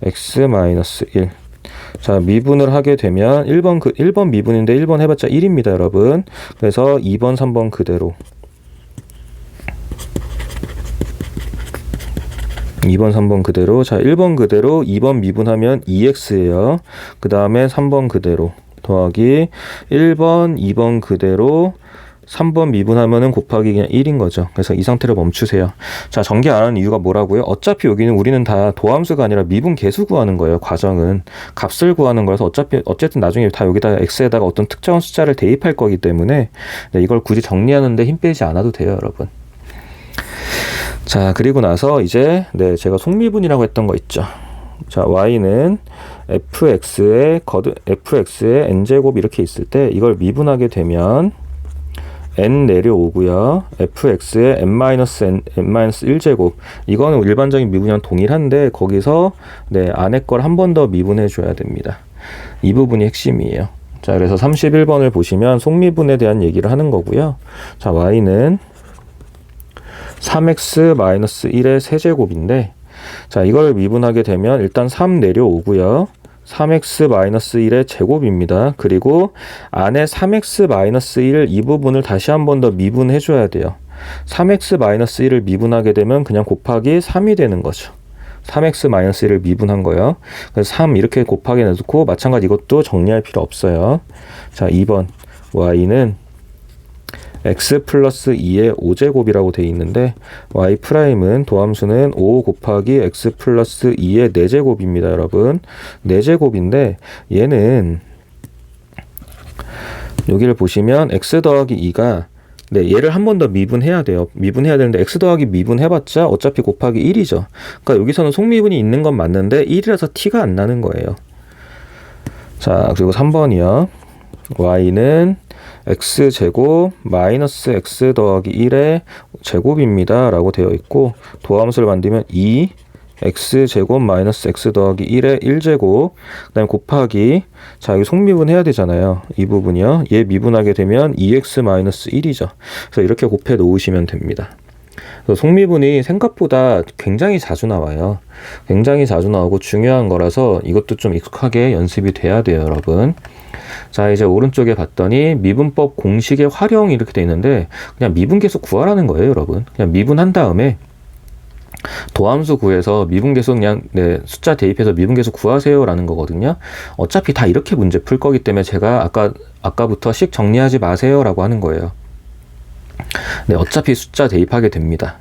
x-1. 자, 미분을 하게 되면 1번 미분인데 1번 해봤자 1입니다, 여러분. 그래서 2번, 3번 그대로. 2번, 3번 그대로. 자, 1번 그대로 2번 미분하면 2x예요. 그 다음에 3번 그대로. 더하기 1번, 2번 그대로 3번 미분하면은 곱하기 그냥 1인 거죠. 그래서 이 상태로 멈추세요. 자, 전개 안 하는 이유가 뭐라고요? 어차피 여기는 우리는 다 도함수가 아니라 미분 계수 구하는 거예요. 과정은 값을 구하는 거라서 어쨌든 나중에 다 여기다 x에다가 어떤 특정한 숫자를 대입할 거기 때문에 네, 이걸 굳이 정리하는데 힘 빼지 않아도 돼요, 여러분. 자, 그리고 나서 이제 네, 제가 속미분이라고 했던 거 있죠. 자, y는 fx의 n제곱 이렇게 있을 때 이걸 미분하게 되면 n 내려오고요. fx의 n-1제곱. 이거는 일반적인 미분이랑 동일한데 거기서 네, 안에 걸 한 번 더 미분해 줘야 됩니다. 이 부분이 핵심이에요. 자, 그래서 31번을 보시면 속미분에 대한 얘기를 하는 거고요. 자, y는 3x-1의 세제곱인데 자, 이걸 미분하게 되면 일단 3 내려오고요. 3x-1의 제곱입니다. 그리고 안에 3x-1 이 부분을 다시 한 번 더 미분해 줘야 돼요. 3x-1을 미분하게 되면 그냥 곱하기 3이 되는 거죠. 3x-1을 미분한 거예요. 그래서 3 이렇게 곱하기 내놓고 마찬가지 이것도 정리할 필요 없어요. 자, 2번 y는 x 플러스 2의 5제곱이라고 되어 있는데 y 프라임은 도함수는 5 곱하기 x 플러스 2의 4제곱입니다, 여러분. 4제곱인데 얘는 여기를 보시면 x 더하기 2가 네, 얘를 한 번 더 미분해야 돼요. 미분해야 되는데 x 더하기 미분해봤자 어차피 곱하기 1이죠. 그러니까 여기서는 속미분이 있는 건 맞는데 1이라서 t가 안 나는 거예요. 자, 그리고 3번이요. y는 x제곱 마이너스 x 더하기 1의 제곱입니다 라고 되어 있고 도함수를 만들면 2 x제곱 마이너스 x 더하기 1의 1제곱 그 다음에 곱하기 자, 여기 속미분 해야 되잖아요. 이 부분이요. 얘 미분하게 되면 2x 마이너스 1이죠. 그래서 이렇게 곱해 놓으시면 됩니다. 그래서 속미분이 생각보다 굉장히 자주 나와요. 굉장히 자주 나오고 중요한 거라서 이것도 좀 익숙하게 연습이 돼야 돼요, 여러분. 자, 이제 오른쪽에 봤더니 미분법 공식의 활용 이렇게 돼 있는데 그냥 미분계수 구하라는 거예요, 여러분. 그냥 미분한 다음에 도함수 구해서 미분계수 그냥 네, 숫자 대입해서 미분계수 구하세요 라는 거거든요. 어차피 다 이렇게 문제 풀 거기 때문에 제가 아까부터 식 정리하지 마세요 라고 하는 거예요. 네, 어차피 숫자 대입하게 됩니다.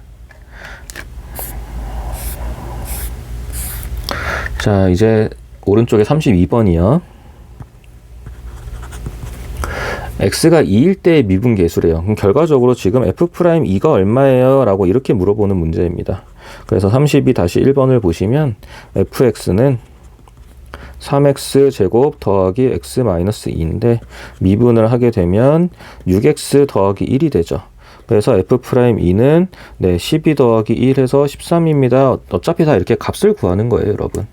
자, 이제 오른쪽에 32번이요. x가 2일 때의 미분계수래요. 그럼 결과적으로 지금 f'2가 얼마예요? 라고 이렇게 물어보는 문제입니다. 그래서 32-1번을 보시면 fx는 3x제곱 더하기 x-2인데 미분을 하게 되면 6x 더하기 1이 되죠. 그래서 f'2는 네, 12 더하기 1 해서 13입니다. 어차피 다 이렇게 값을 구하는 거예요, 여러분.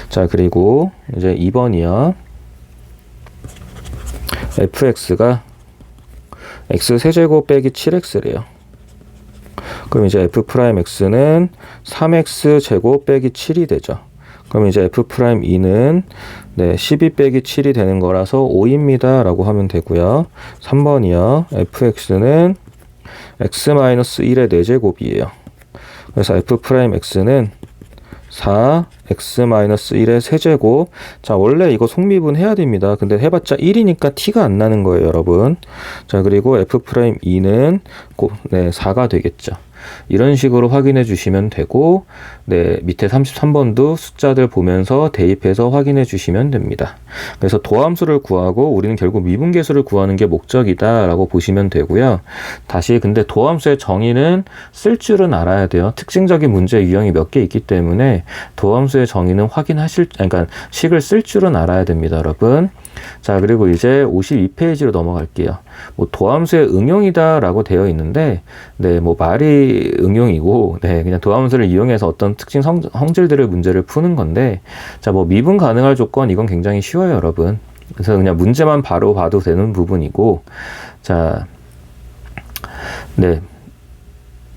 자, 그리고 이제 2번이요. fx가 x세제곱 빼기 7x래요. 그럼 이제 f'x는 3x제곱 빼기 7이 되죠. 그럼 이제 F'2는 네, 12 빼기 7이 되는 거라서 5입니다. 라고 하면 되고요. 3번이요. fx는 x-1의 4제곱이에요. 그래서 F'X는 4x-1의 세제곱. 자, 원래 이거 속미분 해야 됩니다. 근데 해봤자 1이니까 t가 안 나는 거예요, 여러분. 자, 그리고 F'E는 꼭, 네, 4가 되겠죠. 이런 식으로 확인해 주시면 되고, 네, 밑에 33번도 숫자들 보면서 대입해서 확인해 주시면 됩니다. 그래서 도함수를 구하고 우리는 결국 미분계수를 구하는 게 목적이다 라고 보시면 되고요. 다시 근데 도함수의 정의는 쓸 줄은 알아야 돼요. 특징적인 문제 유형이 몇 개 있기 때문에 도함수의 정의는 그러니까 식을 쓸 줄은 알아야 됩니다, 여러분. 자, 그리고 이제 52페이지로 넘어갈게요. 뭐 도함수의 응용이다 라고 되어 있는데, 네, 뭐 말이 응용이고, 네, 그냥 도함수를 이용해서 어떤 특징 성질들의 문제를 푸는 건데, 자, 뭐 미분 가능할 조건, 이건 굉장히 쉬워요, 여러분. 그래서 그냥 문제만 바로 봐도 되는 부분이고, 자, 네,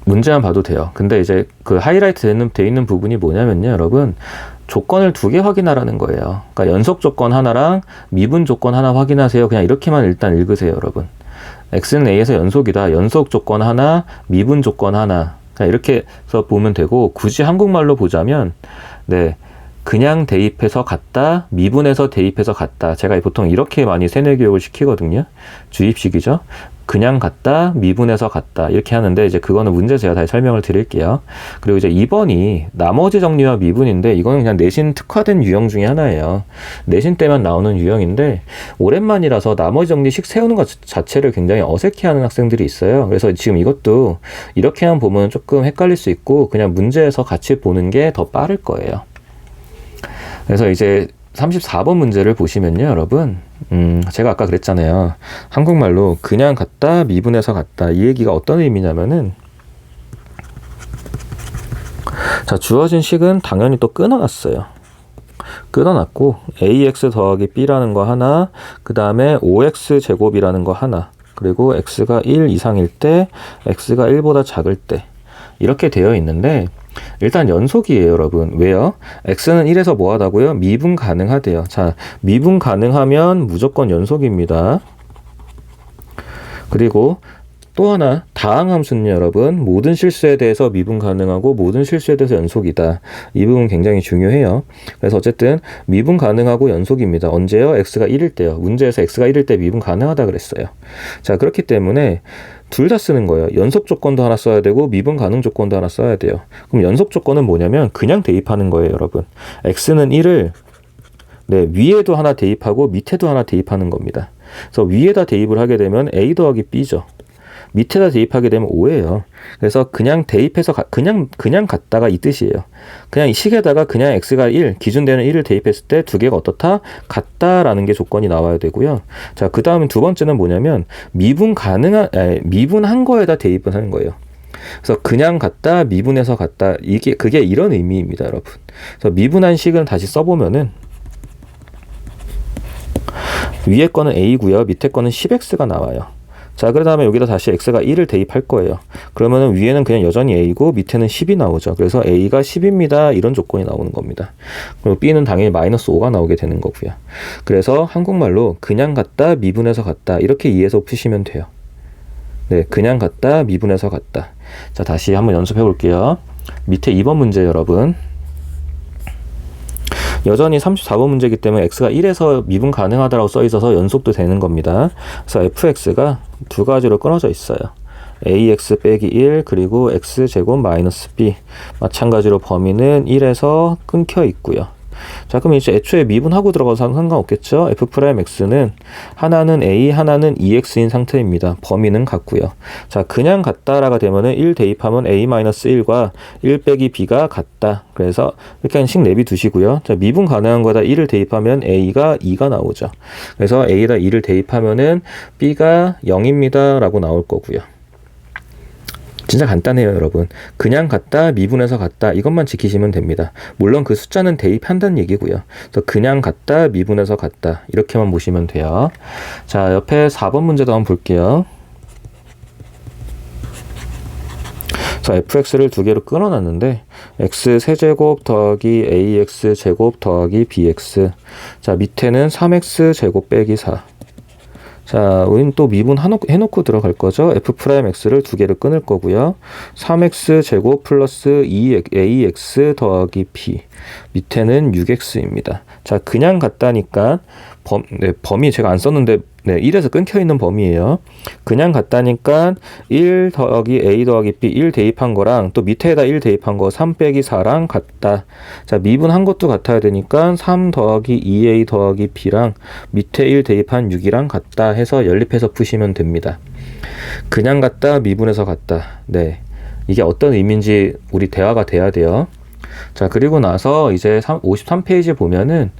문제만 봐도 돼요. 근데 이제 그 하이라이트 돼 있는 부분이 뭐냐면요, 여러분. 조건을 2개 확인하라는 거예요. 그러니까 연속 조건 하나랑 미분 조건 하나 확인하세요. 그냥 이렇게만 일단 읽으세요, 여러분. x는 a에서 연속이다. 연속 조건 하나, 미분 조건 하나. 그냥 이렇게 해서 보면 되고, 굳이 한국말로 보자면, 네, 그냥 대입해서 같다, 미분해서 대입해서 같다. 제가 보통 이렇게 많이 세뇌 교육을 시키거든요. 주입식이죠. 그냥 같다, 미분해서 같다. 이렇게 하는데, 이제 그거는 문제 제가 다시 설명을 드릴게요. 그리고 이제 2번이 나머지 정리와 미분인데, 이거는 그냥 내신 특화된 유형 중에 하나예요. 내신 때만 나오는 유형인데, 오랜만이라서 나머지 정리식 세우는 것 자체를 굉장히 어색해하는 학생들이 있어요. 그래서 지금 이것도 이렇게만 보면 조금 헷갈릴 수 있고, 그냥 문제에서 같이 보는 게 더 빠를 거예요. 그래서 이제 34번 문제를 보시면요, 여러분. 제가 아까 그랬잖아요. 한국말로 그냥 같다, 미분해서 같다. 이 얘기가 어떤 의미냐면은, 자, 주어진 식은 당연히 또 끊어놨어요. 끊어놨고, ax 더하기 b라는 거 하나, 그 다음에 5x 제곱이라는 거 하나, 그리고 x가 1 이상일 때, x가 1보다 작을 때, 이렇게 되어 있는데, 일단 연속이에요, 여러분. 왜요? x는 1에서 뭐 하다고요? 미분 가능하대요. 자, 미분 가능하면 무조건 연속입니다. 그리고 또 하나, 다항함수는 여러분, 모든 실수에 대해서 미분 가능하고 모든 실수에 대해서 연속이다. 이 부분 굉장히 중요해요. 그래서 어쨌든 미분 가능하고 연속입니다. 언제요? x가 1일 때요. 문제에서 x가 1일 때 미분 가능하다 그랬어요. 자, 그렇기 때문에 둘 다 쓰는 거예요. 연속 조건도 하나 써야 되고 미분 가능 조건도 하나 써야 돼요. 그럼 연속 조건은 뭐냐면 그냥 대입하는 거예요, 여러분. x는 1을 네, 위에도 하나 대입하고 밑에도 하나 대입하는 겁니다. 그래서 위에다 대입을 하게 되면 a 더하기 b죠. 밑에다 대입하게 되면 5예요. 그래서 그냥 대입해서 그냥 같다가 이 뜻이에요. 그냥 이 식에다가 그냥 x가 1, 기준되는 1을 대입했을 때 두 개가 어떻다? 같다라는 게 조건이 나와야 되고요. 자, 그 다음 두 번째는 뭐냐면 미분한 거에다 대입을 하는 거예요. 그래서 그냥 같다, 미분해서 같다. 그게 이런 의미입니다, 여러분. 그래서 미분한 식은 다시 써보면은 위에 거는 a고요. 밑에 거는 10x가 나와요. 자, 그 다음에 여기다 다시 x가 1을 대입할 거예요. 그러면은 위에는 그냥 여전히 a고 밑에는 10이 나오죠. 그래서 a가 10입니다. 이런 조건이 나오는 겁니다. 그리고 b는 당연히 마이너스 5가 나오게 되는 거고요. 그래서 한국말로 그냥 같다, 미분해서 같다. 이렇게 이해해서 푸시면 돼요. 네, 그냥 같다, 미분해서 같다. 자, 다시 한번 연습해 볼게요. 밑에 2번 문제 여러분. 여전히 34번 문제이기 때문에 x가 1에서 미분 가능하다라고 써 있어서 연속도 되는 겁니다. 그래서 fx가 두 가지로 끊어져 있어요. ax 빼기 1 그리고 x제곱 마이너스 b. 마찬가지로 범위는 1에서 끊겨 있고요. 자, 그럼 이제 애초에 미분하고 들어가서 상관없겠죠? f'x는 하나는 a, 하나는 2x인 상태입니다. 범위는 같고요. 자, 그냥 같다라가 되면은 1 대입하면 a-1과 1 빼기 b가 같다. 그래서 이렇게 식 내비 두시고요. 자, 미분 가능한 거다 1을 대입하면 a가 2가 나오죠. 그래서 a에다 2를 대입하면은 b가 0입니다. 라고 나올 거고요. 진짜 간단해요, 여러분. 그냥 같다, 미분해서 같다, 이것만 지키시면 됩니다. 물론 그 숫자는 대입한다는 얘기고요. 그래서 그냥 같다, 미분해서 같다, 이렇게만 보시면 돼요. 자, 옆에 4번 문제도 한번 볼게요. 그래서 fx를 두 개로 끊어놨는데 x 세제곱 더하기 ax 제곱 더하기 bx. 자, 밑에는 3x 제곱 빼기 4. 자, 우린 또 미분 해놓고 들어갈 거죠. f'x를 두 개를 끊을 거고요. 3x 제곱 플러스 2ax 더하기 b. 밑에는 6x입니다. 자, 그냥 갔다니까 범위 제가 안 썼는데 1에서 끊겨 있는 범위예요. 그냥 갔다니까 1 더하기 a 더하기 b 1 대입한 거랑 또 밑에다 1 대입한 거 3 빼기 4랑 같다. 자, 미분한 것도 같아야 되니까 3 더하기 2a 더하기 b랑 밑에 1 대입한 6이랑 같다 해서 연립해서 푸시면 됩니다. 그냥 같다, 미분해서 같다. 네, 이게 어떤 의미인지 우리 대화가 돼야 돼요. 자, 그리고 나서 이제 53페이지 보면은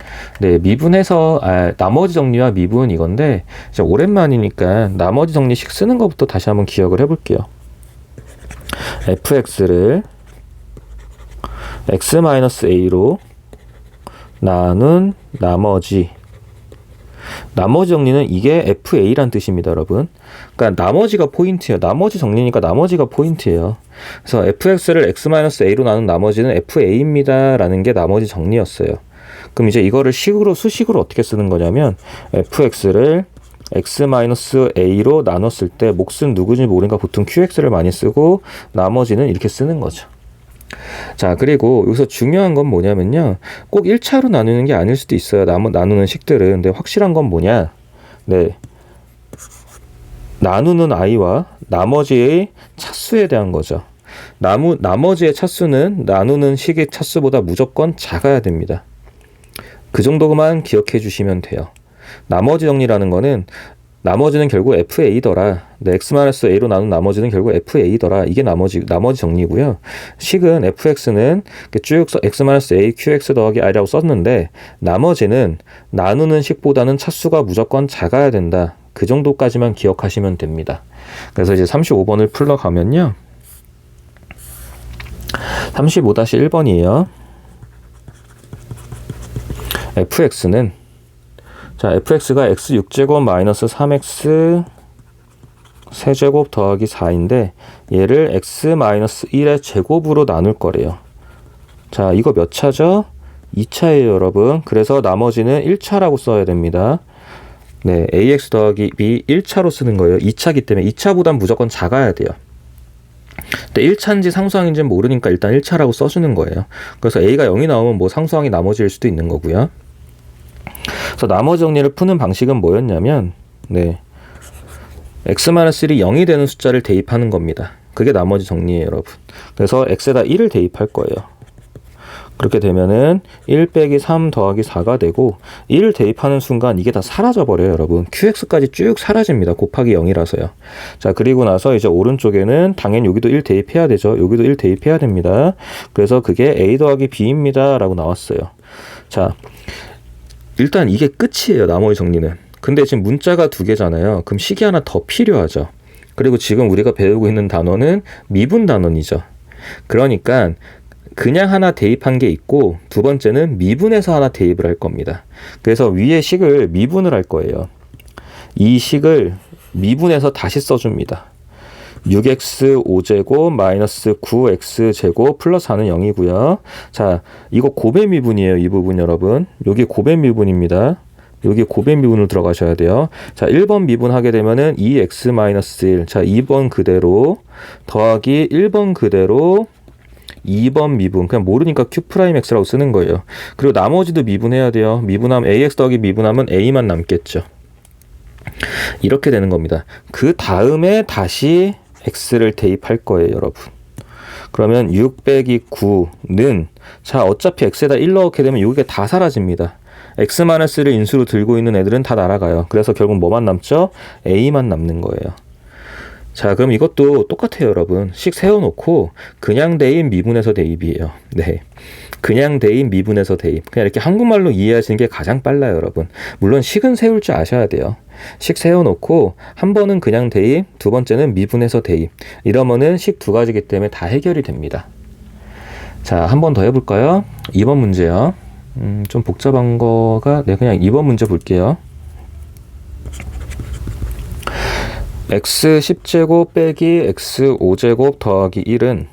미분해서 나머지 정리와 미분 이건데 이제 오랜만이니까 나머지 정리식 쓰는 것부터 다시 한번 기억을 해볼게요. fx를 x-a로 나눈 나머지 정리는 이게 fa란 뜻입니다, 여러분. 그러니까 나머지가 포인트예요. 나머지 정리니까 나머지가 포인트예요. 그래서 fx를 x-a로 나눈 나머지는 fa입니다 라는 게 나머지 정리였어요. 그럼 이제 이거를 수식으로 어떻게 쓰는 거냐면 fx를 x-a로 나눴을 때 몫은 누구인지 모르니까 보통 qx를 많이 쓰고 나머지는 이렇게 쓰는 거죠. 자, 그리고 여기서 중요한 건 뭐냐면요, 꼭 1차로 나누는 게 아닐 수도 있어요. 나누는 식들은. 근데 확실한 건 뭐냐, 나누는 i와 나머지의 차수에 대한 거죠. 나머지의 차수는 나누는 식의 차수보다 무조건 작아야 됩니다. 그 정도만 기억해 주시면 돼요. 나머지 정리라는 거는 나머지는 결국 fa더라. x-a로 나눈 나머지는 결국 fa더라. 이게 나머지 정리고요. 식은 fx는 쭉 x-a qx 더하기 i라고 썼는데 나머지는 나누는 식보다는 차수가 무조건 작아야 된다. 그 정도까지만 기억하시면 됩니다. 그래서 이제 35번을 풀러가면요. 35-1번이에요. fx는 fx가 x6제곱 마이너스 3x 세제곱 더하기 4인데 얘를 x 마이너스 1의 제곱으로 나눌 거래요. 자, 이거 몇 차죠? 2차예요, 여러분. 그래서 나머지는 1차라고 써야 됩니다. 네, ax 더하기 b 1차로 쓰는 거예요. 2차기 때문에 2차보단 무조건 작아야 돼요. 근데 1차인지 상수항인지 모르니까 일단 1차라고 써주는 거예요. 그래서 a가 0이 나오면 뭐 상수항이 나머지일 수도 있는 거고요. 그래서 나머지 정리를 푸는 방식은 뭐였냐면 x-1이 0이 되는 숫자를 대입하는 겁니다. 그게 나머지 정리예요, 여러분. 그래서 x에다 1을 대입할 거예요. 그렇게 되면은 1 빼기 3 더하기 4가 되고 1을 대입하는 순간 이게 다 사라져 버려요, 여러분. qx까지 쭉 사라집니다. 곱하기 0이라서요. 자, 그리고 나서 이제 오른쪽에는 당연히 여기도 1 대입해야 되죠. 여기도 1 대입해야 됩니다. 그래서 그게 a 더하기 b입니다 라고 나왔어요. 자, 일단 이게 끝이에요, 나머지 정리는. 근데 지금 문자가 2개잖아요. 그럼 식이 하나 더 필요하죠. 그리고 지금 우리가 배우고 있는 단어는 미분 단원이죠. 그러니까 그냥 하나 대입한 게 있고 두 번째는 미분해서 하나 대입을 할 겁니다. 그래서 위에 식을 미분을 할 거예요. 이 식을 미분해서 다시 써줍니다. 6x 5제곱 마이너스 9x 제곱 플러스 4는 0이고요. 자, 이거 고배 미분이에요. 이 부분 여러분. 여기 고배 미분입니다. 여기 고배 미분으로 들어가셔야 돼요. 자, 1번 미분하게 되면은 2x 마이너스 1. 자, 2번 그대로 더하기 1번 그대로 2번 미분. 그냥 모르니까 q'x라고 쓰는 거예요. 그리고 나머지도 미분해야 돼요. 미분하면 ax 더하기 미분하면 a만 남겠죠. 이렇게 되는 겁니다. 그 다음에 다시 x를 대입할 거예요, 여러분. 그러면 6 빼기 9는 자, 어차피 x에다 1 넣게 되면 여기가 다 사라집니다. x-를 인수로 들고 있는 애들은 다 날아가요. 그래서 결국 뭐만 남죠? a만 남는 거예요. 자, 그럼 이것도 똑같아요, 여러분. 식 세워놓고 그냥 대입 미분해서 대입이에요. 네, 그냥 대입 미분해서 대입. 그냥 이렇게 한국말로 이해하시는 게 가장 빨라요, 여러분. 물론 식은 세울 줄 아셔야 돼요. 식 세워놓고 한 번은 그냥 대입, 두 번째는 미분해서 대입. 이러면은 식 2가지이기 때문에 다 해결이 됩니다. 자, 한 번 더 해볼까요? 2번 문제요. 좀 복잡한 거가 그냥 2번 문제 볼게요. x 10제곱 빼기 x 5제곱 더하기 1은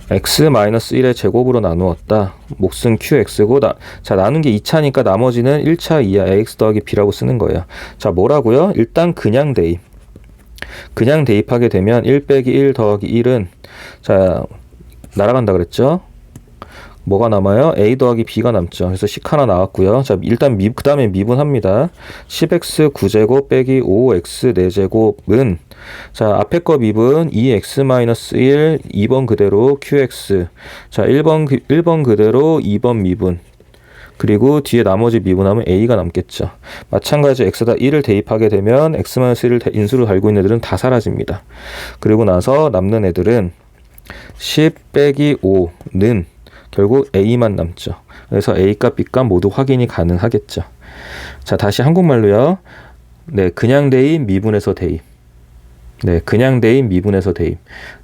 x-1의 제곱으로 나누었다. 몫은 qx고, 자, 나눈 게 2차니까 나머지는 1차 이하 ax 더하기 b라고 쓰는 거예요. 자, 뭐라고요? 일단 그냥 대입. 그냥 대입하게 되면 1 빼기 1 더하기 1은, 자, 날아간다 그랬죠? 뭐가 남아요? a 더하기 b가 남죠. 그래서 식 하나 나왔고요. 자, 일단 그 다음에 미분합니다. 10x 9제곱 빼기 5x 4제곱은, 자, 앞에 거 미분 2x-1, 2번 그대로 qx. 자, 1번 그대로 2번 미분. 그리고 뒤에 나머지 미분하면 a가 남겠죠. 마찬가지 x에다 1을 대입하게 되면 x-1을 인수로 달고 있는 애들은 다 사라집니다. 그리고 나서 남는 애들은 10 빼기 5는 결국 a만 남죠. 그래서 a값, b값 모두 확인이 가능하겠죠. 자, 다시 한국말로요. 네, 그냥 대입, 미분에서 대입. 네, 그냥 대입, 미분에서 대입.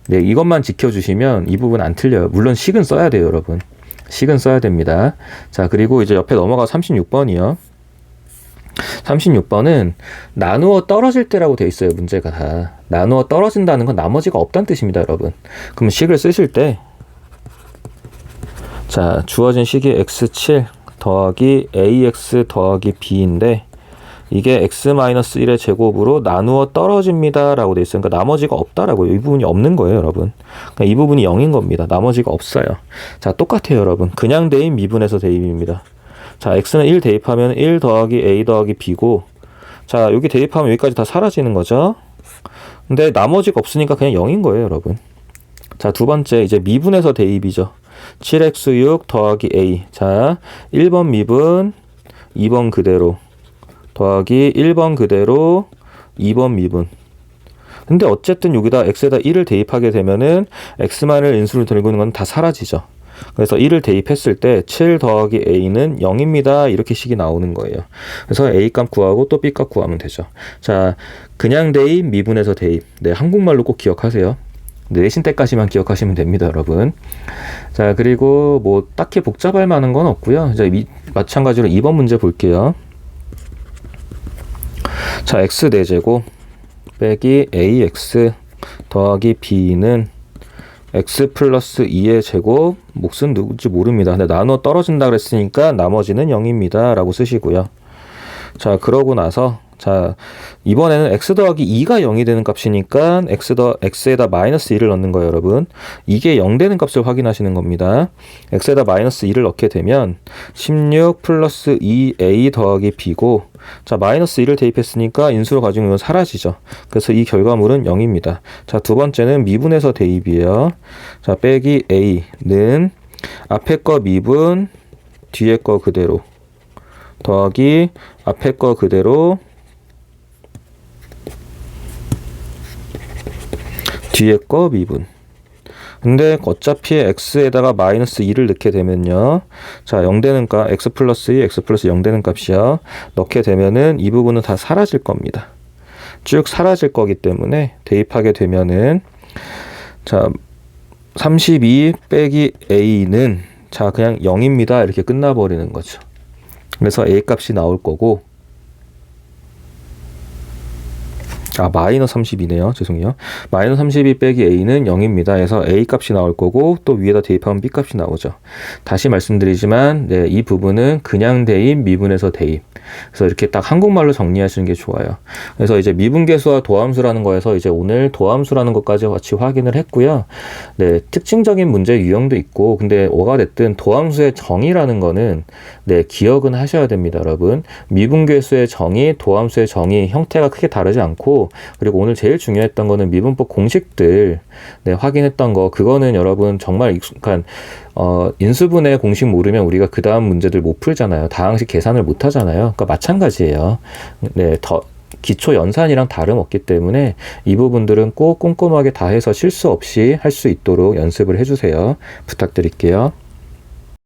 네, 이것만 지켜주시면 이 부분 안 틀려요. 물론 식은 써야 돼요, 여러분. 식은 써야 됩니다. 자, 그리고 이제 옆에 넘어가 36번이요. 36번은 나누어 떨어질 때라고 돼 있어요, 문제가 다. 나누어 떨어진다는 건 나머지가 없다는 뜻입니다, 여러분. 그럼 식을 쓰실 때, 자, 주어진 식이 x7 더하기 ax 더하기 b인데, 이게 x-1의 제곱으로 나누어 떨어집니다 라고 돼 있어요. 그러니까 나머지가 없다라고요. 이 부분이 없는 거예요, 여러분. 그러니까 이 부분이 0인 겁니다. 나머지가 없어요. 자, 똑같아요, 여러분. 그냥 대입, 미분에서 대입입니다. 자, x는 1 대입하면 1 더하기 a 더하기 b고, 자, 여기 대입하면 여기까지 다 사라지는 거죠. 근데 나머지가 없으니까 그냥 0인 거예요, 여러분. 자, 두 번째, 이제 미분에서 대입이죠. 7x6 더하기 a. 자, 1번 미분, 2번 그대로. 더하기 1번 그대로 2번 미분. 근데 어쨌든 여기다 x에다 1을 대입하게 되면은 x만을 인수를 들고 있는 건 다 사라지죠. 그래서 1을 대입했을 때 7 더하기 a는 0입니다. 이렇게 식이 나오는 거예요. 그래서 a값 구하고 또 b값 구하면 되죠. 자, 그냥 대입, 미분에서 대입. 네, 한국말로 꼭 기억하세요. 내신 때까지만 기억하시면 됩니다, 여러분. 자, 그리고 뭐 딱히 복잡할 만한 건 없고요. 자, 마찬가지로 2번 문제 볼게요. 자, x 4제곱 빼기 ax 더하기 b는 x 플러스 2의 제곱, 몫은 누구지 모릅니다. 근데 나눠 떨어진다 그랬으니까 나머지는 0입니다 라고 쓰시고요. 자, 그러고 나서, 자, 이번에는 x 더하기 2가 0이 되는 값이니까 x에다 마이너스 2를 넣는 거예요, 여러분. 이게 0 되는 값을 확인하시는 겁니다. x에다 마이너스 2를 넣게 되면 16 플러스 2a 더하기 b고, 자, 마이너스 1을 대입했으니까 인수로 가지고 있는 건 사라지죠. 그래서 이 결과물은 0입니다. 자, 두 번째는 미분에서 대입이에요. 자, 빼기 a는 앞에 거 미분, 뒤에 거 그대로. 더하기 앞에 거 그대로, 뒤에 거 미분. 근데 어차피 x에다가 마이너스 2를 넣게 되면요. 자, 0 되는 값, x 플러스 2, x 플러스 0 되는 값이요. 넣게 되면은 이 부분은 다 사라질 겁니다. 쭉 사라질 거기 때문에 대입하게 되면은, 자, 32 빼기 a는, 자, 그냥 0입니다. 이렇게 끝나버리는 거죠. 그래서 a 값이 나올 거고, 마이너스 32네요. 죄송해요. 마이너스 32 빼기 a는 0입니다. 그래서 a 값이 나올 거고, 또 위에다 대입하면 b 값이 나오죠. 다시 말씀드리지만, 네, 이 부분은 그냥 대입, 미분에서 대입. 그래서 이렇게 딱 한국말로 정리하시는 게 좋아요. 그래서 이제 미분계수와 도함수라는 거에서 이제 오늘 도함수라는 것까지 같이 확인을 했고요. 네, 특징적인 문제 유형도 있고, 근데 뭐가 됐든 도함수의 정의라는 거는, 네, 기억은 하셔야 됩니다, 여러분. 미분계수의 정의, 도함수의 정의 형태가 크게 다르지 않고, 그리고 오늘 제일 중요했던 거는 미분법 공식들, 네, 확인했던 거, 그거는 여러분 정말 익숙한, 인수분해 공식 모르면 우리가 그 다음 문제들 못 풀잖아요. 다항식 계산을 못 하잖아요. 그러니까 마찬가지예요. 네, 더 기초 연산이랑 다름없기 때문에 이 부분들은 꼭 꼼꼼하게 다 해서 실수 없이 할 수 있도록 연습을 해주세요. 부탁드릴게요.